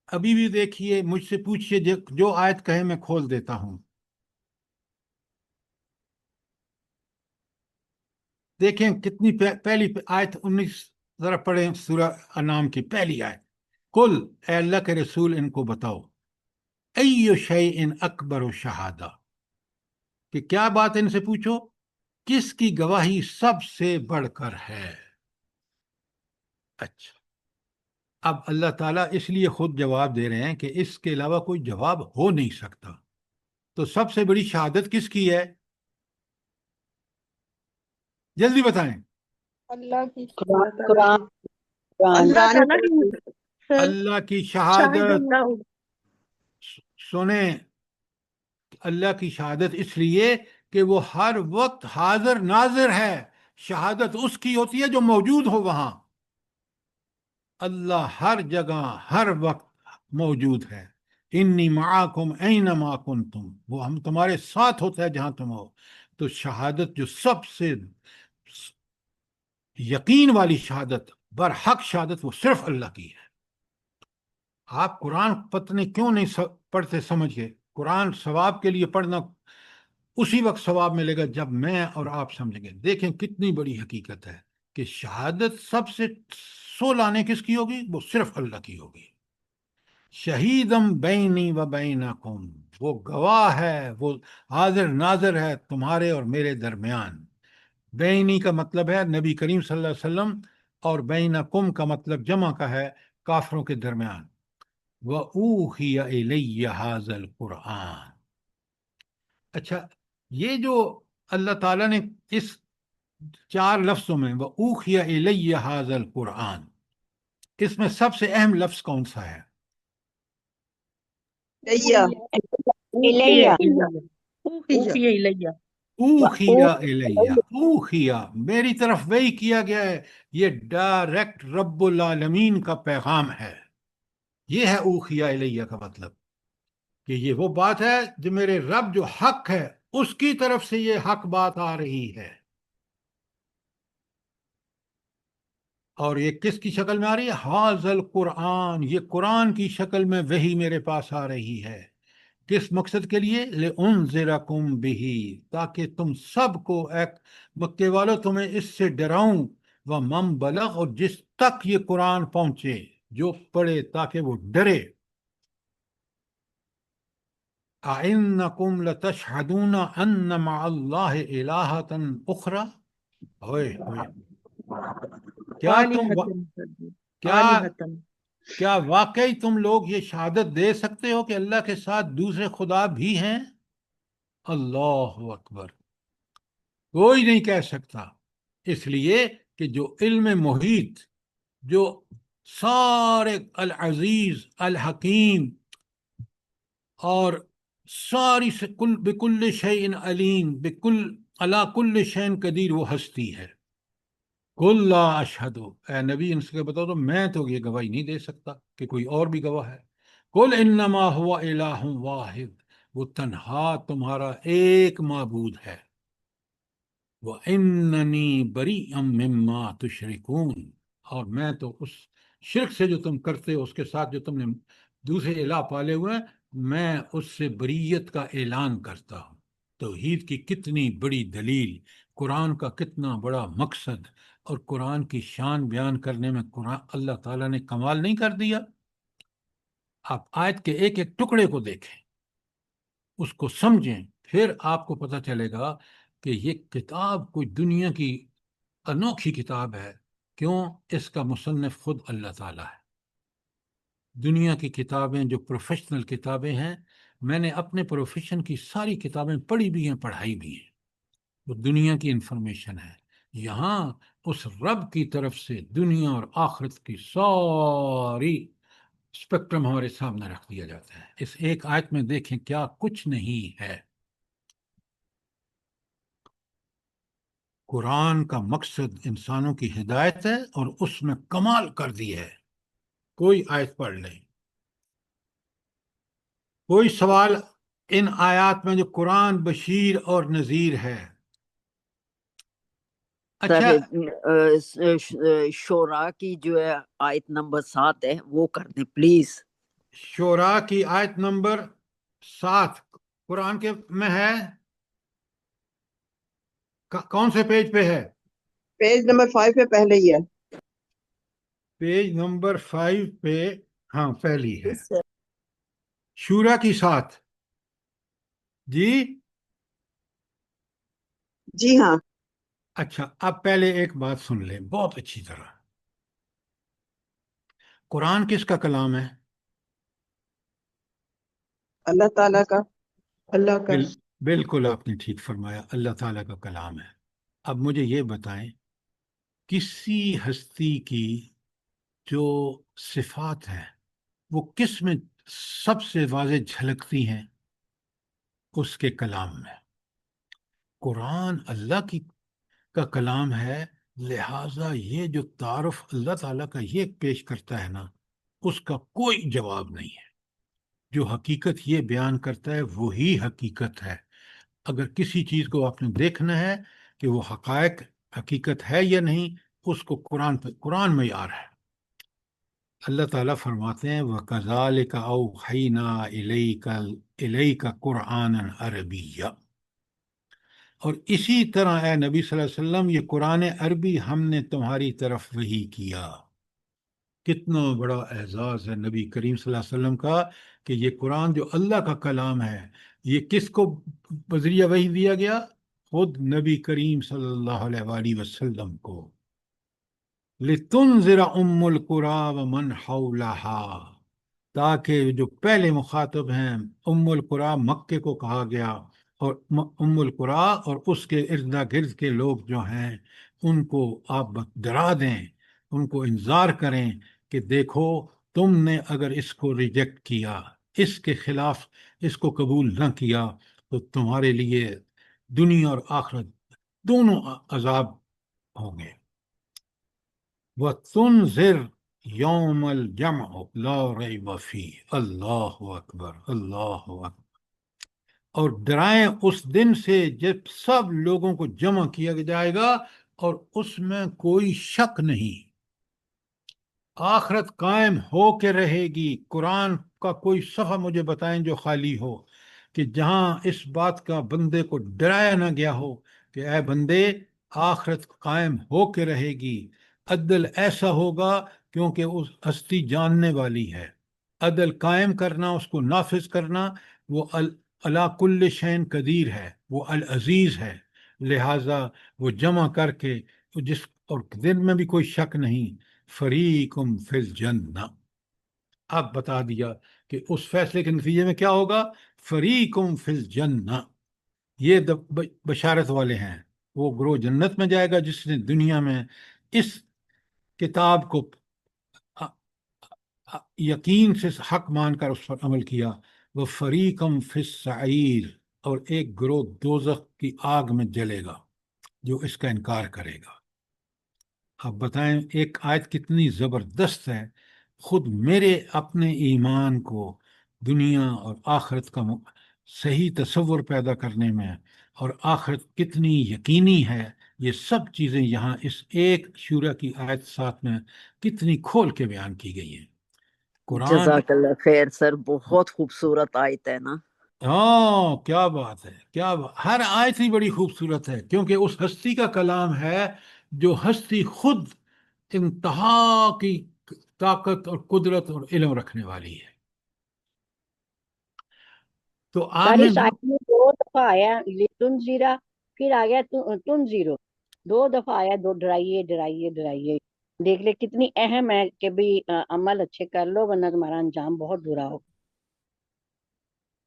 ابھی بھی دیکھیے، مجھ سے پوچھئے، جو آیت کہے میں کھول دیتا ہوں۔ دیکھیں کتنی پہلی آیت 19، ذرا پڑھیں سورہ انعام کی پہلی آیت۔ قل، اے اللہ کے رسول ان کو بتاؤ، ای شیء اکبر شہادہ، کہ کیا بات ان سے پوچھو، کس کی گواہی سب سے بڑھ کر ہے۔ اچھا، اب اللہ تعالیٰ اس لیے خود جواب دے رہے ہیں کہ اس کے علاوہ کوئی جواب ہو نہیں سکتا۔ تو سب سے بڑی شہادت کس کی ہے؟ جلدی بتائیں۔ اللہ کی قرآن شہادت، قرآن قرآن اللہ قرآن تعالیٰ کی سر اللہ کی شاہد شہادت۔ اللہ۔ سنیں، اللہ کی شہادت اس لیے کہ وہ ہر وقت حاضر ناظر ہے۔ شہادت اس کی ہوتی ہے جو موجود ہو وہاں۔ اللہ ہر جگہ ہر وقت موجود ہے۔ انی معاکم اینما کنتم، وہ ہم تمہارے ساتھ ہوتا ہے جہاں تم ہو۔ تو شہادت جو سب سے یقین والی شہادت، برحق شہادت، وہ صرف اللہ کی ہے۔ آپ قرآن پتہ کیوں نہیں پڑھتے سمجھ کے؟ قرآن ثواب کے لیے پڑھنا اسی وقت ثواب ملے گا جب میں اور آپ سمجھیں گے۔ دیکھیں کتنی بڑی حقیقت ہے کہ شہادت سب سے سو لانے کس کی ہوگی؟ وہ صرف اللہ کی ہوگی۔ شہیدم بینی و بینکم، وہ گواہ ہے، وہ حاضر ناظر ہے تمہارے اور میرے درمیان۔ بینی کا مطلب ہے نبی کریم صلی اللہ علیہ وسلم، اور بینکم کا مطلب جمع کا ہے کافروں کے درمیان۔ وَأُوحِيَ إِلَيَّ هَذَا الْقُرْآنِ۔ اچھا، یہ جو اللہ تعالیٰ نے اس 4 لفظوں میں وَأُوحِيَ إِلَيَّ هَذَا الْقُرْآنِ، اس میں سب سے اہم لفظ کون سا ہے؟ الیہ، الیہ، اوحی الیہ، اوحیہ الیہ، اوحیہ میری طرف وہی کیا گیا ہے۔ یہ ڈائریکٹ رب العالمین کا پیغام ہے۔ یہ ہے اوحیہ الیہ کا مطلب، کہ یہ وہ بات ہے جو میرے رب جو حق ہے اس کی طرف سے یہ حق بات آ رہی ہے۔ اور یہ کس کی شکل میں آ رہی ہے؟ حاذا القرآن، یہ قرآن کی شکل میں وہی میرے پاس آ رہی ہے۔ کس مقصد کے لیے؟ لِأُنذِرَكُمْ بِهِ، تاکہ تم سب کو، ایک مکے والوں، تمہیں اس سے ڈراؤں، وَمَن بَلَغ، اور جس تک یہ قرآن پہنچے، جو پڑھے، تاکہ وہ ڈرے۔ أَإِنَّكُمْ لَتَشْهَدُونَ أَنَّ مَعَ اللَّهِ إِلَٰهَةً أُخْرَىٰ، ہوئے ہوئے، آلہتن، کیا واقعی تم لوگ یہ شہادت دے سکتے ہو کہ اللہ کے ساتھ دوسرے خدا بھی ہیں؟ اللہ اکبر، کوئی نہیں کہہ سکتا، اس لیے کہ جو علم محیط، جو سارے العزیز الحکیم اور ساری سے بکل شیء علیم، علی کل شیء قدیر، وہ ہستی ہے۔ قل لا اشہد، اے نبی ان سے بتاؤ تو میں تو یہ گواہی نہیں دے سکتا کہ کوئی اور بھی گواہ ہے۔ قل انما هو الہ واحد، وہ تنہا تمہارا ایک معبود ہے۔ وَإِنَّنِي بَرِيئًا مِّمَّا تُشْرِكُونَ، اور میں تو اس شرک سے جو تم کرتے ہو، اس کے ساتھ جو تم نے دوسرے الہ پالے ہوئے ہیں، میں اس سے بریت کا اعلان کرتا ہوں۔ توحید کی کتنی بڑی دلیل، قرآن کا کتنا بڑا مقصد، اور قرآن کی شان بیان کرنے میں قرآن اللہ تعالیٰ نے کمال نہیں کر دیا؟ آپ آیت کے ایک ایک ٹکڑے کو دیکھیں، اس کو سمجھیں، پھر آپ کو پتہ چلے گا کہ یہ کتاب کوئی دنیا کی انوکھی کتاب ہے۔ کیوں؟ اس کا مصنف خود اللہ تعالیٰ ہے۔ دنیا کی کتابیں جو پروفیشنل کتابیں ہیں، میں نے اپنے پروفیشن کی ساری کتابیں پڑھی بھی ہیں، پڑھائی بھی ہیں، وہ دنیا کی انفارمیشن ہے۔ یہاں اس رب کی طرف سے دنیا اور آخرت کی ساری اسپیکٹرم ہمارے سامنے رکھ دیا جاتا ہے۔ اس ایک آیت میں دیکھیں کیا کچھ نہیں ہے۔ قرآن کا مقصد انسانوں کی ہدایت ہے اور اس میں کمال کر دی ہے۔ کوئی آیت پڑھ لیں، کوئی سوال ان آیات میں جو قرآن بشیر اور نذیر ہے۔ اچھا، شورا کی جو ہے آیت نمبر 7 ہے وہ کر دیں پلیز۔ شورا کی آیت نمبر 7 قرآن کے میں ہے، کون سے پیج پہ ہے؟ پیج نمبر 5 پہ پہلے ہی ہے۔ پیج نمبر 5 پہ، ہاں پہلی ہے، شورا کی 7۔ جی جی ہاں، اچھا، اب پہلے ایک بات سن لیں بہت اچھی طرح۔ قرآن کس کا کلام ہے؟ اللہ تعالیٰ کا، اللہ کا۔ بالکل آپ نے ٹھیک فرمایا، اللہ تعالیٰ کا کلام ہے۔ اب مجھے یہ بتائیں، کسی ہستی کی جو صفات ہیں وہ کس میں سب سے واضح جھلکتی ہیں؟ اس کے کلام میں۔ قرآن اللہ کا کلام ہے، لہٰذا یہ جو تعارف اللہ تعالیٰ کا یہ پیش کرتا ہے نا، اس کا کوئی جواب نہیں ہے۔ جو حقیقت یہ بیان کرتا ہے وہی حقیقت ہے۔ اگر کسی چیز کو آپ نے دیکھنا ہے کہ وہ حقیقت ہے یا نہیں، اس کو قرآن میں آ رہا ہے۔ اللہ تعالیٰ فرماتے ہیں وَكَذَلِكَ أَوْحَيْنَا إِلَيْكَ قُرْآنًا عَرَبِيًّا، اور اسی طرح اے نبی صلی اللہ علیہ وسلم یہ قرآن عربی ہم نے تمہاری طرف وحی کیا۔ کتنا بڑا اعزاز ہے نبی کریم صلی اللہ علیہ وسلم کا کہ یہ قرآن جو اللہ کا کلام ہے، یہ کس کو بذریعہ وحی دیا گیا؟ خود نبی کریم صلی اللہ علیہ وآلہ وسلم کو۔ لِتُنذِرَ أُمُّ الْقُرَىٰ وَمَنْ حَوْلَهَا، تاکہ جو پہلے مخاطب ہیں ام القریٰ، مکے کو کہا گیا، اور ام القریٰ اور اس کے ارد گرد کے لوگ جو ہیں ان کو آپ ڈرا دیں، ان کو انذار کریں کہ دیکھو تم نے اگر اس کو ریجیکٹ کیا، اس کے خلاف اس کو قبول نہ کیا، تو تمہارے لیے دنیا اور آخرت دونوں عذاب ہوں گے۔ وَتُنذِرْ یوم الجمع لا ریب فیہ، اللہ اکبر، اللہ اکبر، اور ڈرائیں اس دن سے جب سب لوگوں کو جمع کیا جائے گا اور اس میں کوئی شک نہیں۔ آخرت قائم ہو کے رہے گی۔ قرآن کا کوئی صفحہ مجھے بتائیں جو خالی ہو، کہ جہاں اس بات کا بندے کو ڈرایا نہ گیا ہو کہ اے بندے آخرت قائم ہو کے رہے گی، عدل ایسا ہوگا کیونکہ اس ہستی جاننے والی ہے۔ عدل قائم کرنا، اس کو نافذ کرنا، وہ علی کل شین قدیر ہے، وہ العزیز ہے، لہٰذا وہ جمع کر کے اور دن میں بھی کوئی شک نہیں، فریقم فی الجنہ، اب بتا دیا کہ اس فیصلے کے نتیجے میں کیا ہوگا، فریقم فی الجنہ، یہ بشارت والے ہیں، وہ گروہ جنت میں جائے گا جس نے دنیا میں اس کتاب کو یقین سے حق مان کر اس پر عمل کیا۔ وہ فریقم فی السعیر، اور ایک گروہ دوزخ کی آگ میں جلے گا جو اس کا انکار کرے گا۔ اب بتائیں ایک آیت کتنی زبردست ہے، خود میرے اپنے ایمان کو دنیا اور آخرت کا صحیح تصور پیدا کرنے میں، اور آخرت کتنی یقینی ہے، یہ سب چیزیں یہاں اس ایک شورہ کی آیت 7 میں کتنی کھول کے بیان کی گئی ہیں۔ قرآن جزاک اللہ خیر سر، بہت خوبصورت آیت ہے نا۔ ہاں کیا بات ہے، کیا بات، ہر آیت ہی بڑی خوبصورت ہے کیونکہ اس ہستی کا کلام ہے جو ہستی خود انتہا کی طاقت اور قدرت اور علم رکھنے والی ہے۔ تو آپ ساری نے آیت میں 2 دفعہ آیا تنزیرا، پھر آ گیا تنزیرو، 2 دفعہ آیا، ڈرائیے ڈرائیے ڈرائیے۔ دیکھ لے کتنی اہم ہے کہ بھی عمل اچھے کر لو ورنہ تمہارا انجام بہت برا ہو۔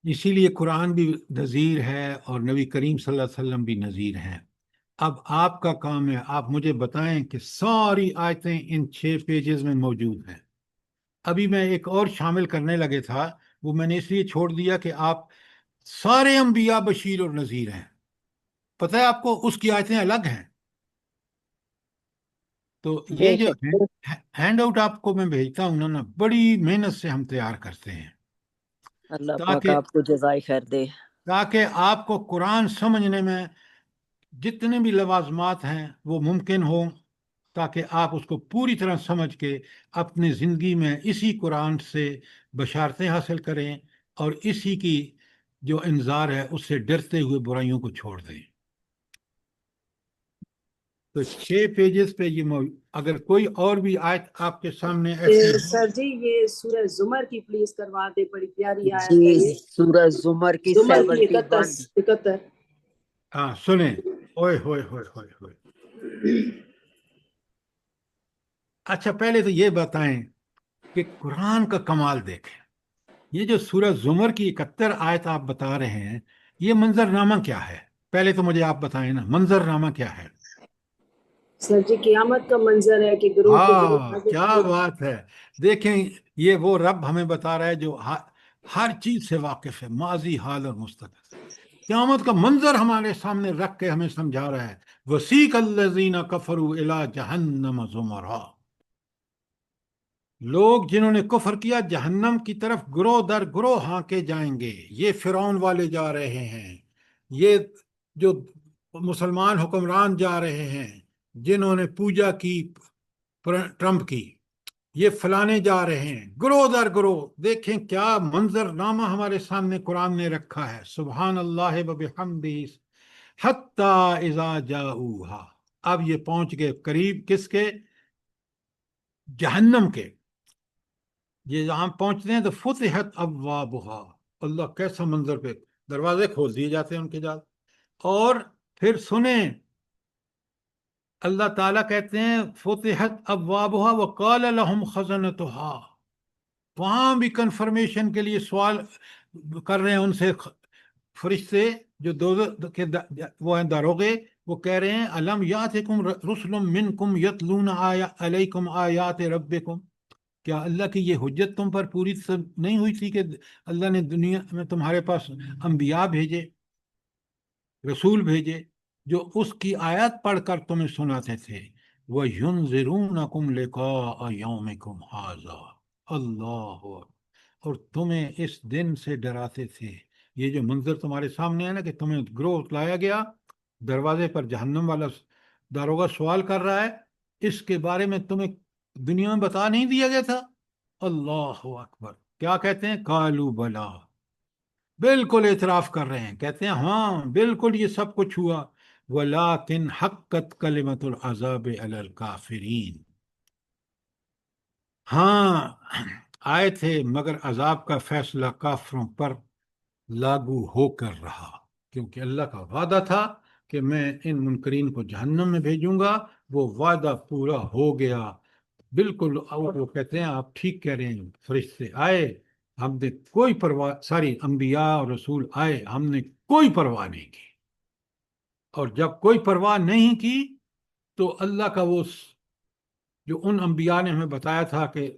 اسی لیے قرآن بھی نذیر ہے اور نبی کریم صلی اللہ علیہ وسلم بھی نذیر ہیں۔ اب آپ کا کام ہے آپ مجھے بتائیں کہ ساری آیتیں ان 6 پیجز میں موجود ہیں۔ ابھی میں ایک اور شامل کرنے لگے تھا، وہ میں نے اس لیے چھوڑ دیا کہ آپ سارے انبیاء بشیر اور نذیر ہیں، پتہ ہے آپ کو اس کی آیتیں الگ ہیں۔ تو یہ بے جو شک ہینڈ آؤٹ آپ کو میں بھیجتا ہوں نا، بڑی محنت سے ہم تیار کرتے ہیں اللہ پاک تاکہ آپ کو جزائے خیر دے۔ آپ کو قرآن سمجھنے میں جتنے بھی لوازمات ہیں وہ ممکن ہوں، تاکہ آپ اس کو پوری طرح سمجھ کے اپنی زندگی میں اسی قرآن سے بشارتیں حاصل کریں اور اسی کی جو انذار ہے اس سے ڈرتے ہوئے برائیوں کو چھوڑ دیں۔ تو 6 پیجز پہ یہ اگر کوئی اور بھی آیت آپ کے سامنے ایسی ہے۔ سر جی یہ سورہ زمر کی پلیز کروا دے، بڑی پیاری آیت ہے جی یہ، سورہ زمر کی زمر کی 71۔ 71۔ ہاں سنیں، اوئے ہوئے ہوئے ہوئے ہوئے۔ اچھا پہلے تو یہ بتائیں کہ قرآن کا کمال دیکھیں، یہ جو سورہ زمر کی 71 آیت آپ بتا رہے ہیں، یہ منظر نامہ کیا ہے؟ پہلے تو مجھے آپ بتائیں نا منظر نامہ کیا ہے؟ سر جی قیامت کا منظر ہے کہ گروہ کے گروہ ہاں کیا بات ہے، دیکھیں یہ وہ رب ہمیں بتا رہا ہے جو ہر چیز سے واقف ہے، ماضی حال اور مستقبل۔ قیامت کا منظر ہمارے سامنے رکھ کے ہمیں سمجھا رہا ہے، وسیق الذین کفروا الی جہنم زمرا، لوگ جنہوں نے کفر کیا جہنم کی طرف گروہ در گروہ ہانکے جائیں گے۔ یہ فرعون والے جا رہے ہیں، یہ جو مسلمان حکمران جا رہے ہیں جنہوں نے پوجا کی ٹرمپ کی، یہ فلانے جا رہے ہیں گروہ در گروہ۔ دیکھیں کیا منظر نامہ ہمارے سامنے قرآن نے رکھا ہے، سبحان اللہ و بحمدہ حتی اذا جاؤہا۔ اب یہ پہنچ گئے قریب کس کے؟ جہنم کے۔ یہ جہاں پہنچتے ہیں تو فتحت ابوابہا، اللہ کیسا منظر پہ دروازے کھول دیے جاتے ہیں ان کے جال۔ اور پھر سنیں اللہ تعالیٰ کہتے ہیں فتحت ابوابہا وقال لہم خزنتہا، وہاں بھی کنفرمیشن کے لیے سوال کر رہے ہیں ان سے فرشتے جو دوزخ کے وہ ہیں داروغے، وہ کہہ رہے ہیں الم یاتکم رسل منکم یتلون علیکم آیات ربکم، کیا اللہ کی یہ حجت تم پر پوری نہیں ہوئی تھی کہ اللہ نے دنیا میں تمہارے پاس انبیاء بھیجے، رسول بھیجے جو اس کی آیات پڑھ کر تمہیں سناتے تھے، وَيُنذِرُونَكُمْ لِقَاءَ يَوْمِكُمْ هَٰذَا، اللہ، اور تمہیں اس دن سے ڈراتے تھے۔ یہ جو منظر تمہارے سامنے ہے نا کہ تمہیں گروہ لایا گیا، دروازے پر جہنم والا داروغہ سوال کر رہا ہے، اس کے بارے میں تمہیں دنیا میں بتا نہیں دیا گیا تھا؟ اللہ اکبر، کیا کہتے ہیں؟ قالوا بلا، بالکل اعتراف کر رہے ہیں، کہتے ہیں ہاں بالکل یہ سب کچھ ہوا، ولیکن حقت کلمۃ العذاب علی الکافرین، ہاں آئے تھے مگر عذاب کا فیصلہ کافروں پر لاگو ہو کر رہا، کیونکہ اللہ کا وعدہ تھا کہ میں ان منکرین کو جہنم میں بھیجوں گا، وہ وعدہ پورا ہو گیا بالکل۔ اور وہ کہتے ہیں آپ ٹھیک کہہ رہے ہیں، فرشتے آئے، ہم نے کوئی پرواہ، ساری انبیاء اور رسول آئے، ہم نے کوئی پرواہ نہیں کی، اور جب کوئی پرواہ نہیں کی تو اللہ کا وہ جو ان انبیاء نے ہمیں بتایا تھا کہ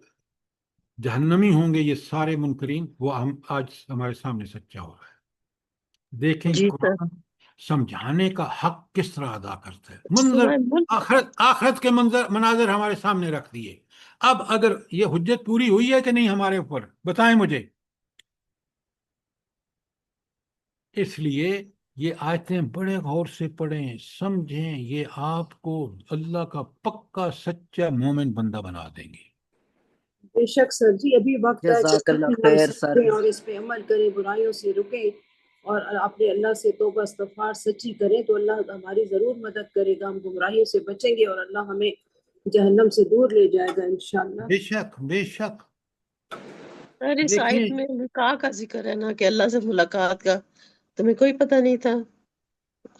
جہنمی ہوں گے یہ سارے منکرین، وہ ہم آج ہمارے سامنے سچا ہو رہا ہے۔ دیکھیں جی سر، قرآن سمجھانے کا حق کس طرح ادا کرتا ہے، منظر سورہ ملک آخرت کے مناظر ہمارے سامنے رکھ دیے۔ اب اگر یہ حجت پوری ہوئی ہے کہ نہیں ہمارے اوپر، بتائیں مجھے۔ اس لیے یہ آیتیں بڑے غور سے پڑھیں، سمجھیں، یہ آپ کو اللہ کا پکا سچا مومن بندہ بنا دیں گے۔ بے شک سر جی، ابھی وقت ہے کہ جزاک اللہ ہم خیر سر۔ سمجھیں اور اس پہ عمل کریں، برائیوں سے رکیں اور اپنے اللہ سے توبہ استغفار سچی کریں تو اللہ ہماری ضرور مدد کرے گا، ہم گمراہیوں سے بچیں گے اور اللہ ہمیں جہنم سے دور لے جائے گا انشاءاللہ۔ بے شک بے شک۔ سر اس دیکھیے آیت میں نکاح کا ذکر ہے نا کہ اللہ سے ملاقات کا، تمہیں کوئی پتہ نہیں تھا؟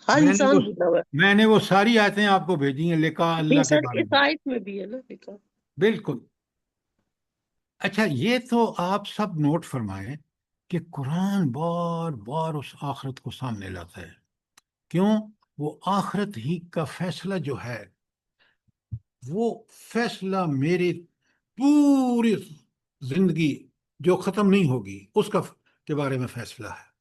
ہر میں نے انسان وہ بولا ہوا میں نے وہ ساری آیتیں آپ کو بھیجی ہیں لکھا ہے اللہ کے سر، بارے اس میں۔ آیت میں بھی ہے نا نکاح۔ بالکل۔ اچھا یہ تو آپ سب نوٹ فرمائیں کہ قرآن بار بار اس آخرت کو سامنے لاتا ہے۔ کیوں؟ وہ آخرت ہی کا فیصلہ جو ہے، وہ فیصلہ میری پوری زندگی جو ختم نہیں ہوگی اس کا کے بارے میں فیصلہ ہے۔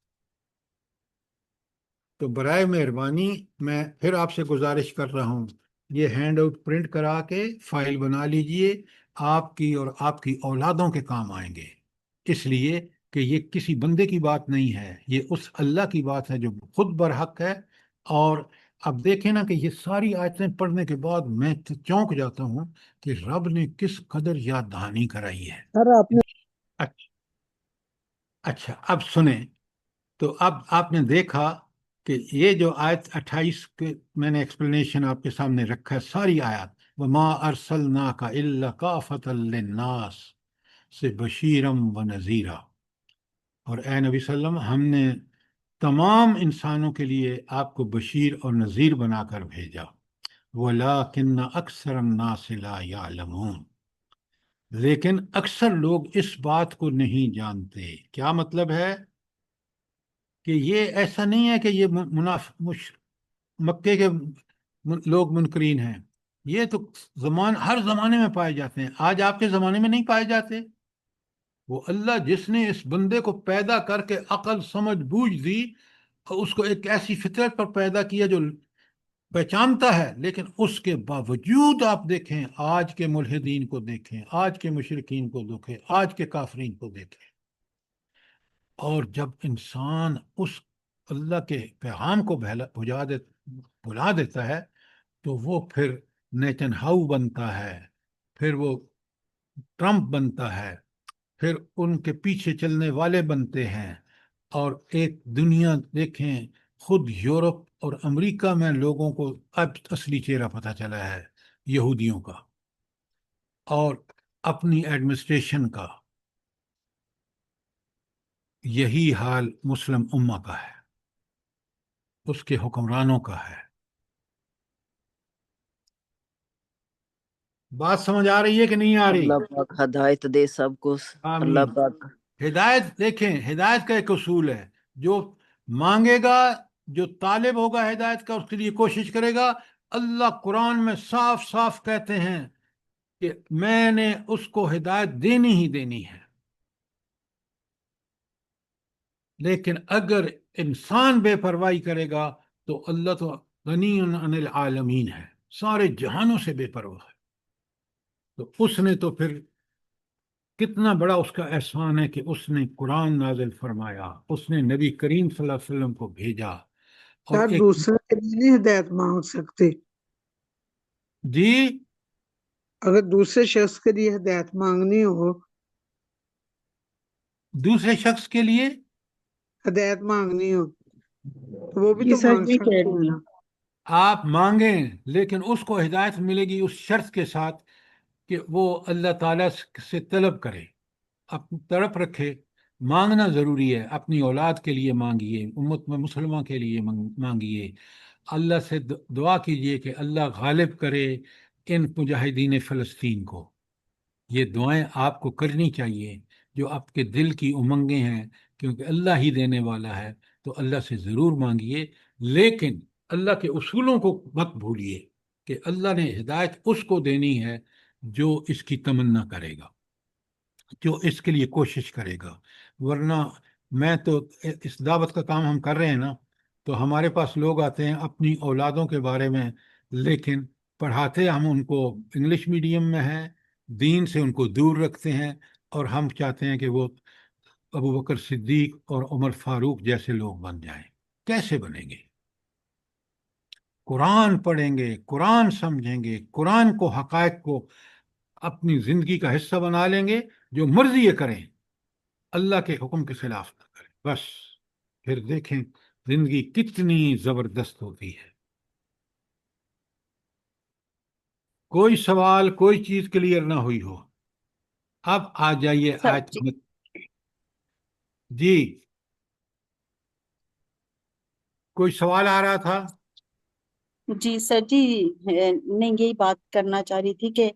تو برائے مہربانی میں پھر آپ سے گزارش کر رہا ہوں، یہ ہینڈ آؤٹ پرنٹ کرا کے فائل بنا لیجئے، آپ کی اور آپ کی اولادوں کے کام آئیں گے، اس لیے کہ یہ کسی بندے کی بات نہیں ہے، یہ اس اللہ کی بات ہے جو خود برحق ہے۔ اور اب دیکھیں نا کہ یہ ساری آیتیں پڑھنے کے بعد میں چونک جاتا ہوں کہ رب نے کس قدر یاد دہانی کرائی ہے۔ سر آپ نے اچھا اچھا، اب سنیں تو اب آپ نے دیکھا کہ یہ جو آیت 28 کے میں نے ایکسپلینیشن آپ کے سامنے رکھا ہے، ساری آیات وَمَا أَرْسَلْنَاكَ إِلَّا كَافَةً لِلنَّاسِ سے بشیرم و نذیرہ، اور اے نبی صلی اللہ علیہ وسلم ہم نے تمام انسانوں کے لیے آپ کو بشیر اور نذیر بنا کر بھیجا، وَلَٰكِنَّ أَكْثَرَ النَّاسِ لَا يَعْلَمُونَ، لیکن اکثر لوگ اس بات کو نہیں جانتے۔ کیا مطلب ہے؟ کہ یہ ایسا نہیں ہے کہ یہ مکے کے لوگ منکرین ہیں، یہ تو ہر زمانے میں پائے جاتے ہیں، آج آپ کے زمانے میں نہیں پائے جاتے۔ وہ اللہ جس نے اس بندے کو پیدا کر کے عقل سمجھ بوجھ دی، اس کو ایک ایسی فطرت پر پیدا کیا جو پہچانتا ہے، لیکن اس کے باوجود آپ دیکھیں آج کے ملحدین کو، دیکھیں آج کے مشرکین کو، دیکھیں آج کے کافرین کو دیکھیں۔ اور جب انسان اس اللہ کے پیغام کو بھلا دیتا ہے تو وہ پھر نیتن ہاؤ بنتا ہے، پھر وہ ٹرمپ بنتا ہے، پھر ان کے پیچھے چلنے والے بنتے ہیں، اور ایک دنیا دیکھیں، خود یورپ اور امریکہ میں لوگوں کو اب اصلی چہرہ پتہ چلا ہے یہودیوں کا اور اپنی ایڈمنسٹریشن کا۔ یہی حال مسلم امہ کا ہے، اس کے حکمرانوں کا ہے۔ بات سمجھ آ رہی ہے کہ نہیں آ رہی؟ اللہ پاک ہدایت دے سب کو۔ اللہ آمین۔ پاک ہدایت دیکھیں، ہدایت کا ایک اصول ہے، جو مانگے گا، جو طالب ہوگا ہدایت کا، اس کے لیے کوشش کرے گا۔ اللہ قرآن میں صاف صاف کہتے ہیں کہ میں نے اس کو ہدایت دینی ہی دینی ہے، لیکن اگر انسان بے پرواہی کرے گا تو اللہ تو غنی عن العالمین ہے، سارے جہانوں سے بے پرواہ ہے۔ تو اس نے تو پھر کتنا بڑا اس کا احسان ہے کہ اس نے قرآن نازل فرمایا، اس نے نبی کریم صلی اللہ علیہ وسلم کو بھیجا، اور سر ایک دوسرے کے لیے نہیں ہدایت مانگ سکتے؟ جی اگر دوسرے شخص کے لیے ہدایت مانگنی ہو، دوسرے شخص کے لیے ہدایت مانگنی ہو تو وہ بھی یہ تو سر مانگ یہ کہہ سکتے ہیں رہی نا۔ ہیں۔ آپ مانگیں، لیکن اس کو ہدایت ملے گی اس شرط کے ساتھ کہ وہ اللہ تعالیٰ سے طلب کرے، اپنی طرف رکھے۔ مانگنا ضروری ہے، اپنی اولاد کے لیے مانگیے، امت میں مسلمہ کے لیے مانگیے، اللہ سے دعا کیجئے کہ اللہ غالب کرے ان مجاہدین فلسطین کو۔ یہ دعائیں آپ کو کرنی چاہیے جو آپ کے دل کی امنگیں ہیں، کیونکہ اللہ ہی دینے والا ہے، تو اللہ سے ضرور مانگیے، لیکن اللہ کے اصولوں کو مت بھولیے کہ اللہ نے ہدایت اس کو دینی ہے جو اس کی تمنا کرے گا، جو اس کے لیے کوشش کرے گا۔ ورنہ میں تو اس دعوت کا کام ہم کر رہے ہیں نا، تو ہمارے پاس لوگ آتے ہیں اپنی اولادوں کے بارے میں، لیکن پڑھاتے ہم ان کو انگلش میڈیم میں ہیں، دین سے ان کو دور رکھتے ہیں، اور ہم چاہتے ہیں کہ وہ ابو بکر صدیق اور عمر فاروق جیسے لوگ بن جائیں۔ کیسے بنیں گے؟ قرآن پڑھیں گے، قرآن سمجھیں گے، قرآن کو، حقائق کو اپنی زندگی کا حصہ بنا لیں گے، جو مرضی یہ کریں، اللہ کے حکم کے خلاف نہ کریں، بس پھر دیکھیں زندگی کتنی زبردست ہوتی ہے. کوئی سوال کوئی چیز کلیئر نہ ہوئی ہو؟ اب آ جائیے سر آج. جی جی کوئی سوال آ رہا تھا؟ جی سر جی نہیں یہی بات کرنا چاہ رہی تھی کہ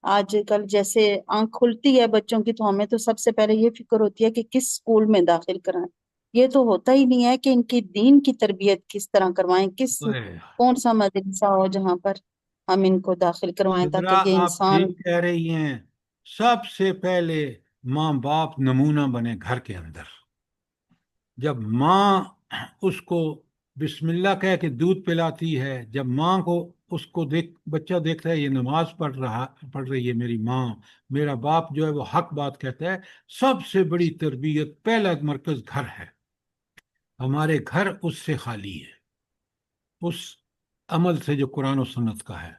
آج کل جیسے آنکھ کھلتی ہے بچوں کی تو ہمیں تو سب سے پہلے یہ فکر ہوتی ہے کہ کس اسکول میں داخل کرائیں. یہ تو ہوتا ہی نہیں ہے کہ ان کی دین کی تربیت کس طرح کروائیں، کون سا مدرسہ ہو جہاں پر ہم ان کو داخل کروائیں خضرا تاکہ یہ آپ انسان. ٹھیک کہہ رہی ہیں. سب سے پہلے ماں باپ نمونہ بنے گھر کے اندر. جب ماں اس کو بسم اللہ کہہ کے دودھ پلاتی ہے، جب ماں کو اس کو بچہ دیکھتا ہے یہ نماز پڑھ رہی ہے میری ماں، میرا باپ جو ہے وہ حق بات کہتا ہے، سب سے بڑی تربیت پہلا مرکز گھر ہے. ہمارے گھر اس سے خالی ہے، اس عمل سے جو قرآن و سنت کا ہے.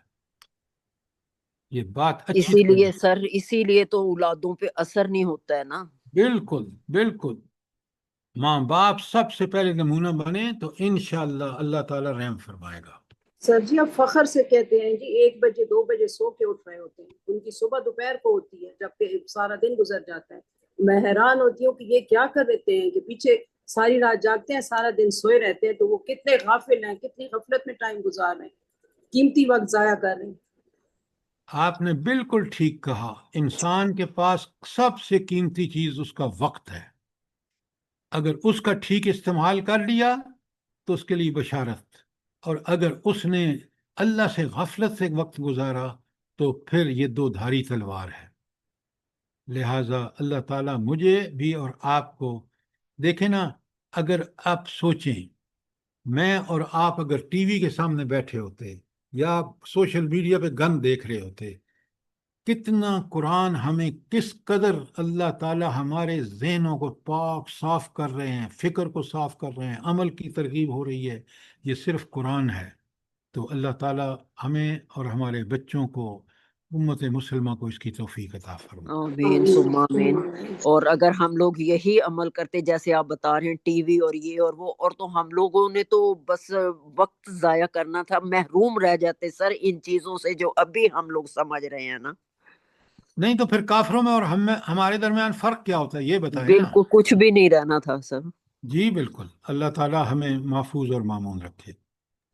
یہ بات اچھی اسی طرح. لیے سر، اسی لیے تو اولادوں پہ اثر نہیں ہوتا ہے نا. بالکل بالکل. ماں باپ سب سے پہلے نمونہ بنے تو انشاءاللہ اللہ تعالی رحم فرمائے گا. سر جی اب فخر سے کہتے ہیں جی 1 بجے 2 بجے سو کے اٹھ رہے ہوتے ہیں، ان کی صبح دوپہر کو ہوتی ہے جبکہ سارا دن گزر جاتا ہے. میں حیران ہوتی ہوں کہ یہ کیا کر دیتے ہیں کہ پیچھے ساری رات جاگتے ہیں، سارا دن سوئے رہتے ہیں، تو وہ کتنے غافل ہیں، کتنی غفلت میں ٹائم گزار رہے ہیں، قیمتی وقت ضائع کر رہے ہیں. آپ نے بالکل ٹھیک کہا. انسان کے پاس سب سے قیمتی چیز اس کا وقت ہے. اگر اس کا ٹھیک استعمال کر لیا تو اس کے لیے بشارت، اور اگر اس نے اللہ سے غفلت سے وقت گزارا تو پھر یہ دو دھاری تلوار ہے. لہٰذا اللہ تعالیٰ مجھے بھی اور آپ کو دیکھیں نا. اگر آپ سوچیں میں اور آپ اگر ٹی وی کے سامنے بیٹھے ہوتے یا سوشل میڈیا پہ گند دیکھ رہے ہوتے، کتنا قرآن ہمیں کس قدر اللہ تعالیٰ ہمارے ذہنوں کو پاک صاف کر رہے ہیں، فکر کو صاف کر رہے ہیں، عمل کی ترغیب ہو رہی ہے. یہ صرف قرآن ہے. تو اللہ تعالیٰ ہمیں اور ہمارے بچوں کو، امت مسلمہ کو اس کی توفیق عطا فرمائے. آمین ثم آمین. اور اگر ہم لوگ یہی عمل کرتے جیسے آپ بتا رہے ہیں، ٹی وی اور یہ اور وہ، اور تو ہم لوگوں نے تو بس وقت ضائع کرنا تھا، محروم رہ جاتے سر ان چیزوں سے جو ابھی ہم لوگ سمجھ رہے ہیں نا. نہیں تو پھر کافروں میں اور ہمارے درمیان فرق کیا ہوتا ہے یہ بتائیں نا. بالکل کچھ بھی نہیں رہنا تھا سر. جی بالکل. اللہ تعالیٰ ہمیں محفوظ اور مامون رکھے.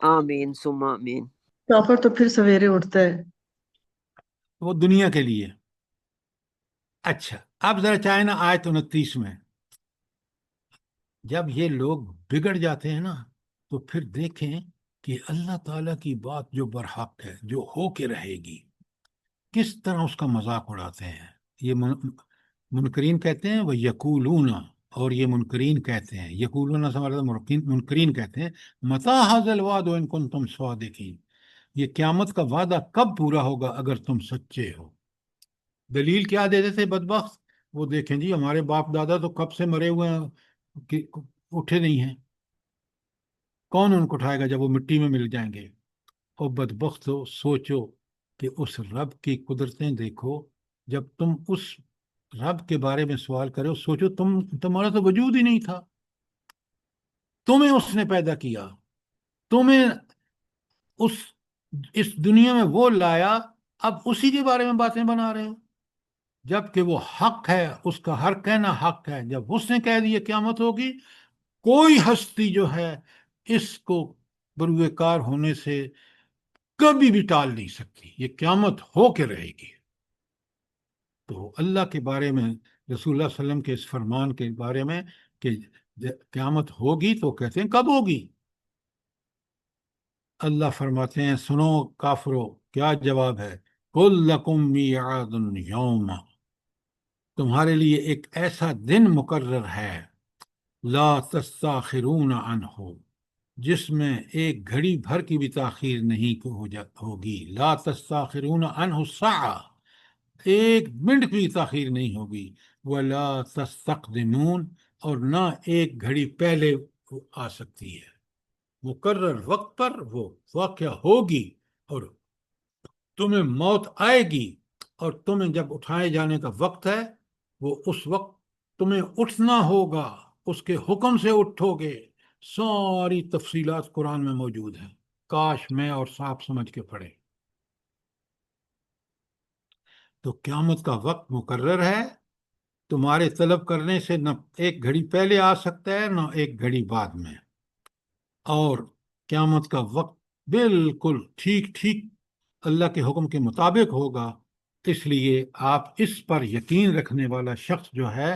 آمین ثم آمین. کافر تو پھر سویرے اٹھتا ہے. وہ دنیا کے لیے. اچھا اب ذرا چاہیں نا آیت 29 میں، جب یہ لوگ بگڑ جاتے ہیں نا تو پھر دیکھیں کہ اللہ تعالیٰ کی بات جو برحق ہے، جو ہو کے رہے گی، کس طرح اس کا مذاق اڑاتے ہیں. یہ منکرین کہتے ہیں وہ یقولون، اور یہ منکرین کہتے ہیں، یقولون سے مراد منکرین کہتے ہیں متی ھذا الوعد ان کنتم صادقین، یہ قیامت کا وعدہ کب پورا ہوگا اگر تم سچے ہو. دلیل کیا دیتے تھے بدبخت؟ وہ دیکھیں جی ہمارے باپ دادا تو کب سے مرے ہوئے ہیں کہ اٹھے نہیں ہیں، کون ان کو اٹھائے گا جب وہ مٹی میں مل جائیں گے. اور بدبخت ہو، سوچو کہ اس رب کی قدرتیں دیکھو. جب تم اس رب کے بارے میں سوال کرو، سوچو تمہارا تو وجود ہی نہیں تھا، تمہیں اس نے پیدا کیا، تمہیں اس دنیا میں وہ لایا، اب اسی کے بارے میں باتیں بنا رہے ہو، جبکہ وہ حق ہے، اس کا ہر کہنا حق ہے. جب اس نے کہہ دیا قیامت ہوگی، کوئی ہستی جو ہے اس کو بروئے کار ہونے سے کبھی بھی ٹال نہیں سکتی. یہ قیامت ہو کے رہے گی. تو اللہ کے بارے میں، رسول اللہ صلی اللہ علیہ وسلم کے اس فرمان کے بارے میں کہ قیامت ہوگی، تو کہتے ہیں کب ہوگی؟ اللہ فرماتے ہیں سنو کافرو، کیا جواب ہے؟ قُل لَكُم مِيعَادٌ یوم، تمہارے لیے ایک ایسا دن مقرر ہے، لا تستاخرون عنہ، جس میں ایک گھڑی بھر کی بھی تاخیر نہیں ہوگی. لا تستاخرون عنہ ساعہ، ایک منٹ کی تاخیر نہیں ہوگی. ولا تستقدمون، اور نہ ایک گھڑی پہلے آ سکتی ہے. مقرر وقت پر وہ واقعہ ہوگی، اور تمہیں موت آئے گی، اور تمہیں جب اٹھائے جانے کا وقت ہے، وہ اس وقت تمہیں اٹھنا ہوگا اس کے حکم سے اٹھو گے، ساری تفصیلات قرآن میں موجود ہیں، کاش میں اور صاحب سمجھ کے پڑھے۔ تو قیامت کا وقت مقرر ہے، تمہارے طلب کرنے سے نہ ایک گھڑی پہلے آ سکتا ہے نہ ایک گھڑی بعد میں، اور قیامت کا وقت بالکل ٹھیک ٹھیک اللہ کے حکم کے مطابق ہوگا۔ اس لیے آپ اس پر یقین رکھنے والا شخص جو ہے،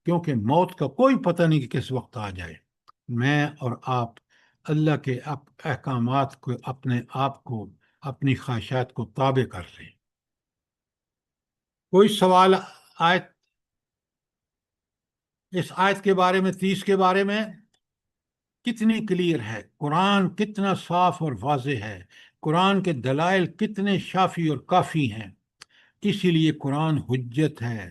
کیونکہ موت کا کوئی پتہ نہیں کہ کس وقت آ جائے، میں اور آپ اللہ کے احکامات کو، اپنے آپ کو، اپنی خواہشات کو تابع کر لیں۔ کوئی سوال آیت، اس آیت کے بارے میں، 30 کے بارے میں؟ کتنی کلیئر ہے قرآن، کتنا صاف اور واضح ہے، قرآن کے دلائل کتنے شافی اور کافی ہیں۔ اسی لیے قرآن حجت ہے،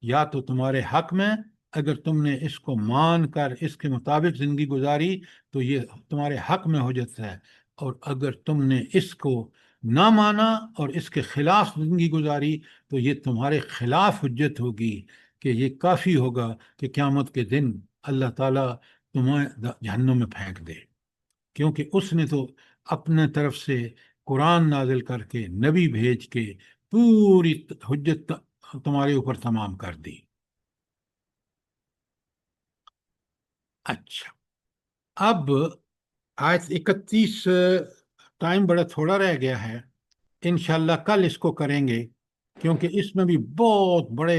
یا تو تمہارے حق میں، اگر تم نے اس کو مان کر اس کے مطابق زندگی گزاری تو یہ تمہارے حق میں حجت ہے، اور اگر تم نے اس کو نہ مانا اور اس کے خلاف زندگی گزاری تو یہ تمہارے خلاف حجت ہوگی، کہ یہ کافی ہوگا کہ قیامت کے دن اللہ تعالیٰ تمہیں جہنم میں پھینک دے، کیونکہ اس نے تو اپنے طرف سے قرآن نازل کر کے، نبی بھیج کے پوری حجت تمہارے اوپر تمام کر دی۔ اچھا، اب آیت 31، ٹائم بڑا تھوڑا رہ گیا ہے، انشاءاللہ کل اس کو کریں گے، کیونکہ اس میں بھی بہت بڑے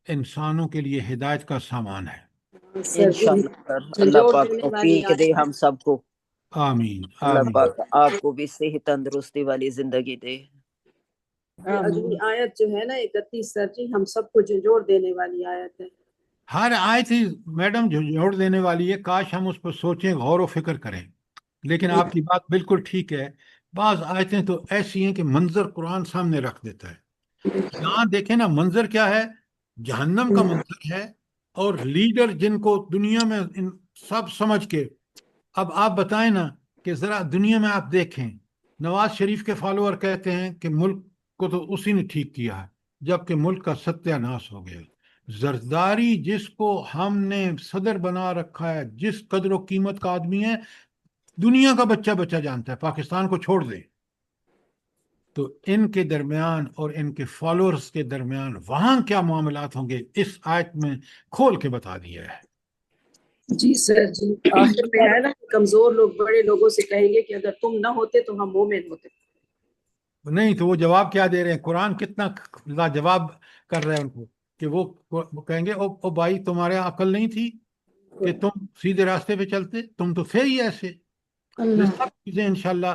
انسانوں کے لیے ہدایت کا سامان ہے۔ سر انشاءاللہ سر، اللہ جھنجھوڑ پاک دینے والی توفیق دے آیت ہم سب کو، آمین اللہ آمین۔ پاک آپ کو بھی صحت تندرستی والی زندگی دے۔ یہ اگلی آیت جو ہے نا 31 سر جی، ہم سب کو جھنجھوڑ دینے والی آیت ہے۔ ہر آیت ہی میڈم جوڑ دینے والی ہے، کاش ہم اس پر سوچیں، غور و فکر کریں، لیکن آپ کی بات بالکل ٹھیک ہے، بعض آیتیں تو ایسی ہیں کہ منظر قرآن سامنے رکھ دیتا ہے۔ یہاں دیکھیں نا، منظر کیا ہے؟ جہنم کا منظر ہے، اور لیڈر جن کو دنیا میں سب سمجھ کے، اب آپ بتائیں نا کہ ذرا دنیا میں آپ دیکھیں، نواز شریف کے فالوور کہتے ہیں کہ ملک کو تو اسی نے ٹھیک کیا ہے، جبکہ ملک کا ستیہ ناش ہو گیا۔ زرداری جس کو ہم نے صدر بنا رکھا ہے، جس قدر و قیمت کا آدمی ہے، دنیا کا بچہ بچہ جانتا ہے، پاکستان کو چھوڑ دے، تو ان کے درمیان اور ان کے فالوورز کے درمیان وہاں کیا معاملات ہوں گے، اس آیت میں کھول کے بتا دیا ہے۔ جی سر جی، آخر میں ہے نا، کمزور لوگ بڑے لوگوں سے کہیں گے کہ اگر تم نہ ہوتے تو ہم مومن ہوتے۔ نہیں تو وہ جواب کیا دے رہے ہیں؟ قرآن کتنا لاجواب کر رہے ہیں ان کو، کہ وہ کہیں گے او بھائی، تمہارے عقل نہیں تھی کہ تم سیدھے راستے پہ چلتے؟ تم تو تھے ہی ایسے۔ یہ سب چیزیں انشاءاللہ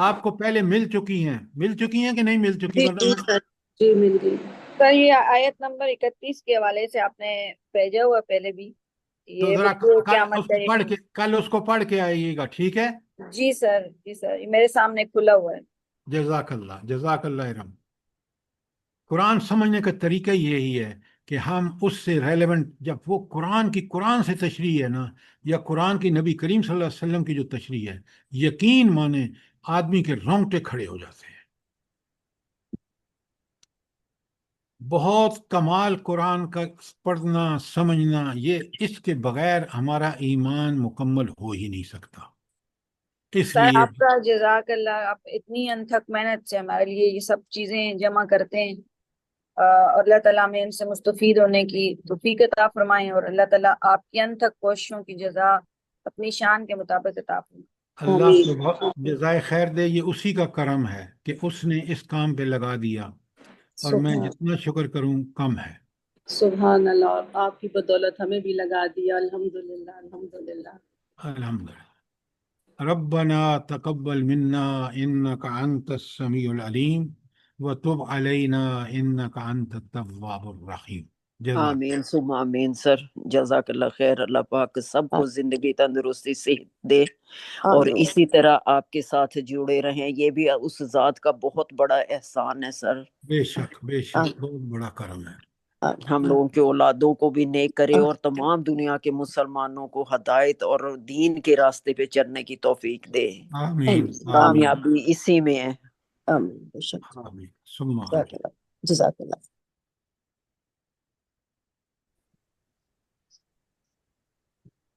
آپ کو پہلے مل چکی ہیں کہ نہیں مل چکی؟ جی سر جی، مل گئی سر۔ یہ آیت نمبر 31 کے حوالے سے آپ نے بھیجا ہوا پہلے بھی، تو یہ ذرا بالکل کل قیامت اس کا کو پڑھ کے، کل اس کو پڑھ کے آئیے گا، ٹھیک ہے؟ جی سر، جی سر، یہ میرے سامنے کھلا ہوا ہے۔ جزاک اللہ، جزاک اللہ رحم۔ قرآن سمجھنے کا طریقہ یہی ہے کہ ہم اس سے ریلیونٹ، جب وہ قرآن سے تشریح ہے نا، یا قرآن کی نبی کریم صلی اللہ علیہ وسلم کی جو تشریح ہے، یقین مانے آدمی کے رونگٹے کھڑے ہو جاتے ہیں۔ بہت کمال قرآن کا پڑھنا، سمجھنا، یہ اس کے بغیر ہمارا ایمان مکمل ہو ہی نہیں سکتا۔ اس سر لیے آپ کا جزاک اللہ، آپ اتنی انتھک محنت سے ہمارے لیے یہ سب چیزیں جمع کرتے ہیں، اور اللہ تعالیٰ ہمیں ان سے مستفید ہونے کی توفیق عطا فرمائیں، اور اللہ تعالیٰ آپ کی انتھک کوششوں کی جزا اپنی شان کے مطابق عطا فرمائیں۔ اللہ کو بہت جزائے خیر دے، یہ اسی کا کرم ہے کہ اس نے اس کام پہ لگا دیا، اور میں جتنا شکر کروں کم ہے۔ سبحان اللہ، اور آپ کی بدولت ہمیں بھی لگا دیا، الحمدللہ الحمدللہ۔ الحمدللہ۔ ربنا تقبل منا انك انت السميع العليم وتب علينا انك انت التواب الرحيم۔ جزاک آمین ثم آمین سر، جزاک اللہ خیر۔ اللہ پاک سب کو زندگی تندرستی صحت دے، اور اسی طرح آپ کے ساتھ جڑے رہیں، یہ بھی اس ذات کا بہت بڑا احسان ہے سر۔ بے شک بے شک، بہت بڑا کرم ہے۔ ہم لوگوں کے اولادوں کو بھی نیک کرے، اور تمام دنیا کے مسلمانوں کو ہدایت اور دین کے راستے پہ چلنے کی توفیق دے۔ آمین آمین کامیابی اسی میں ہے۔ آمین ثم آمین۔ جزاک اللہ۔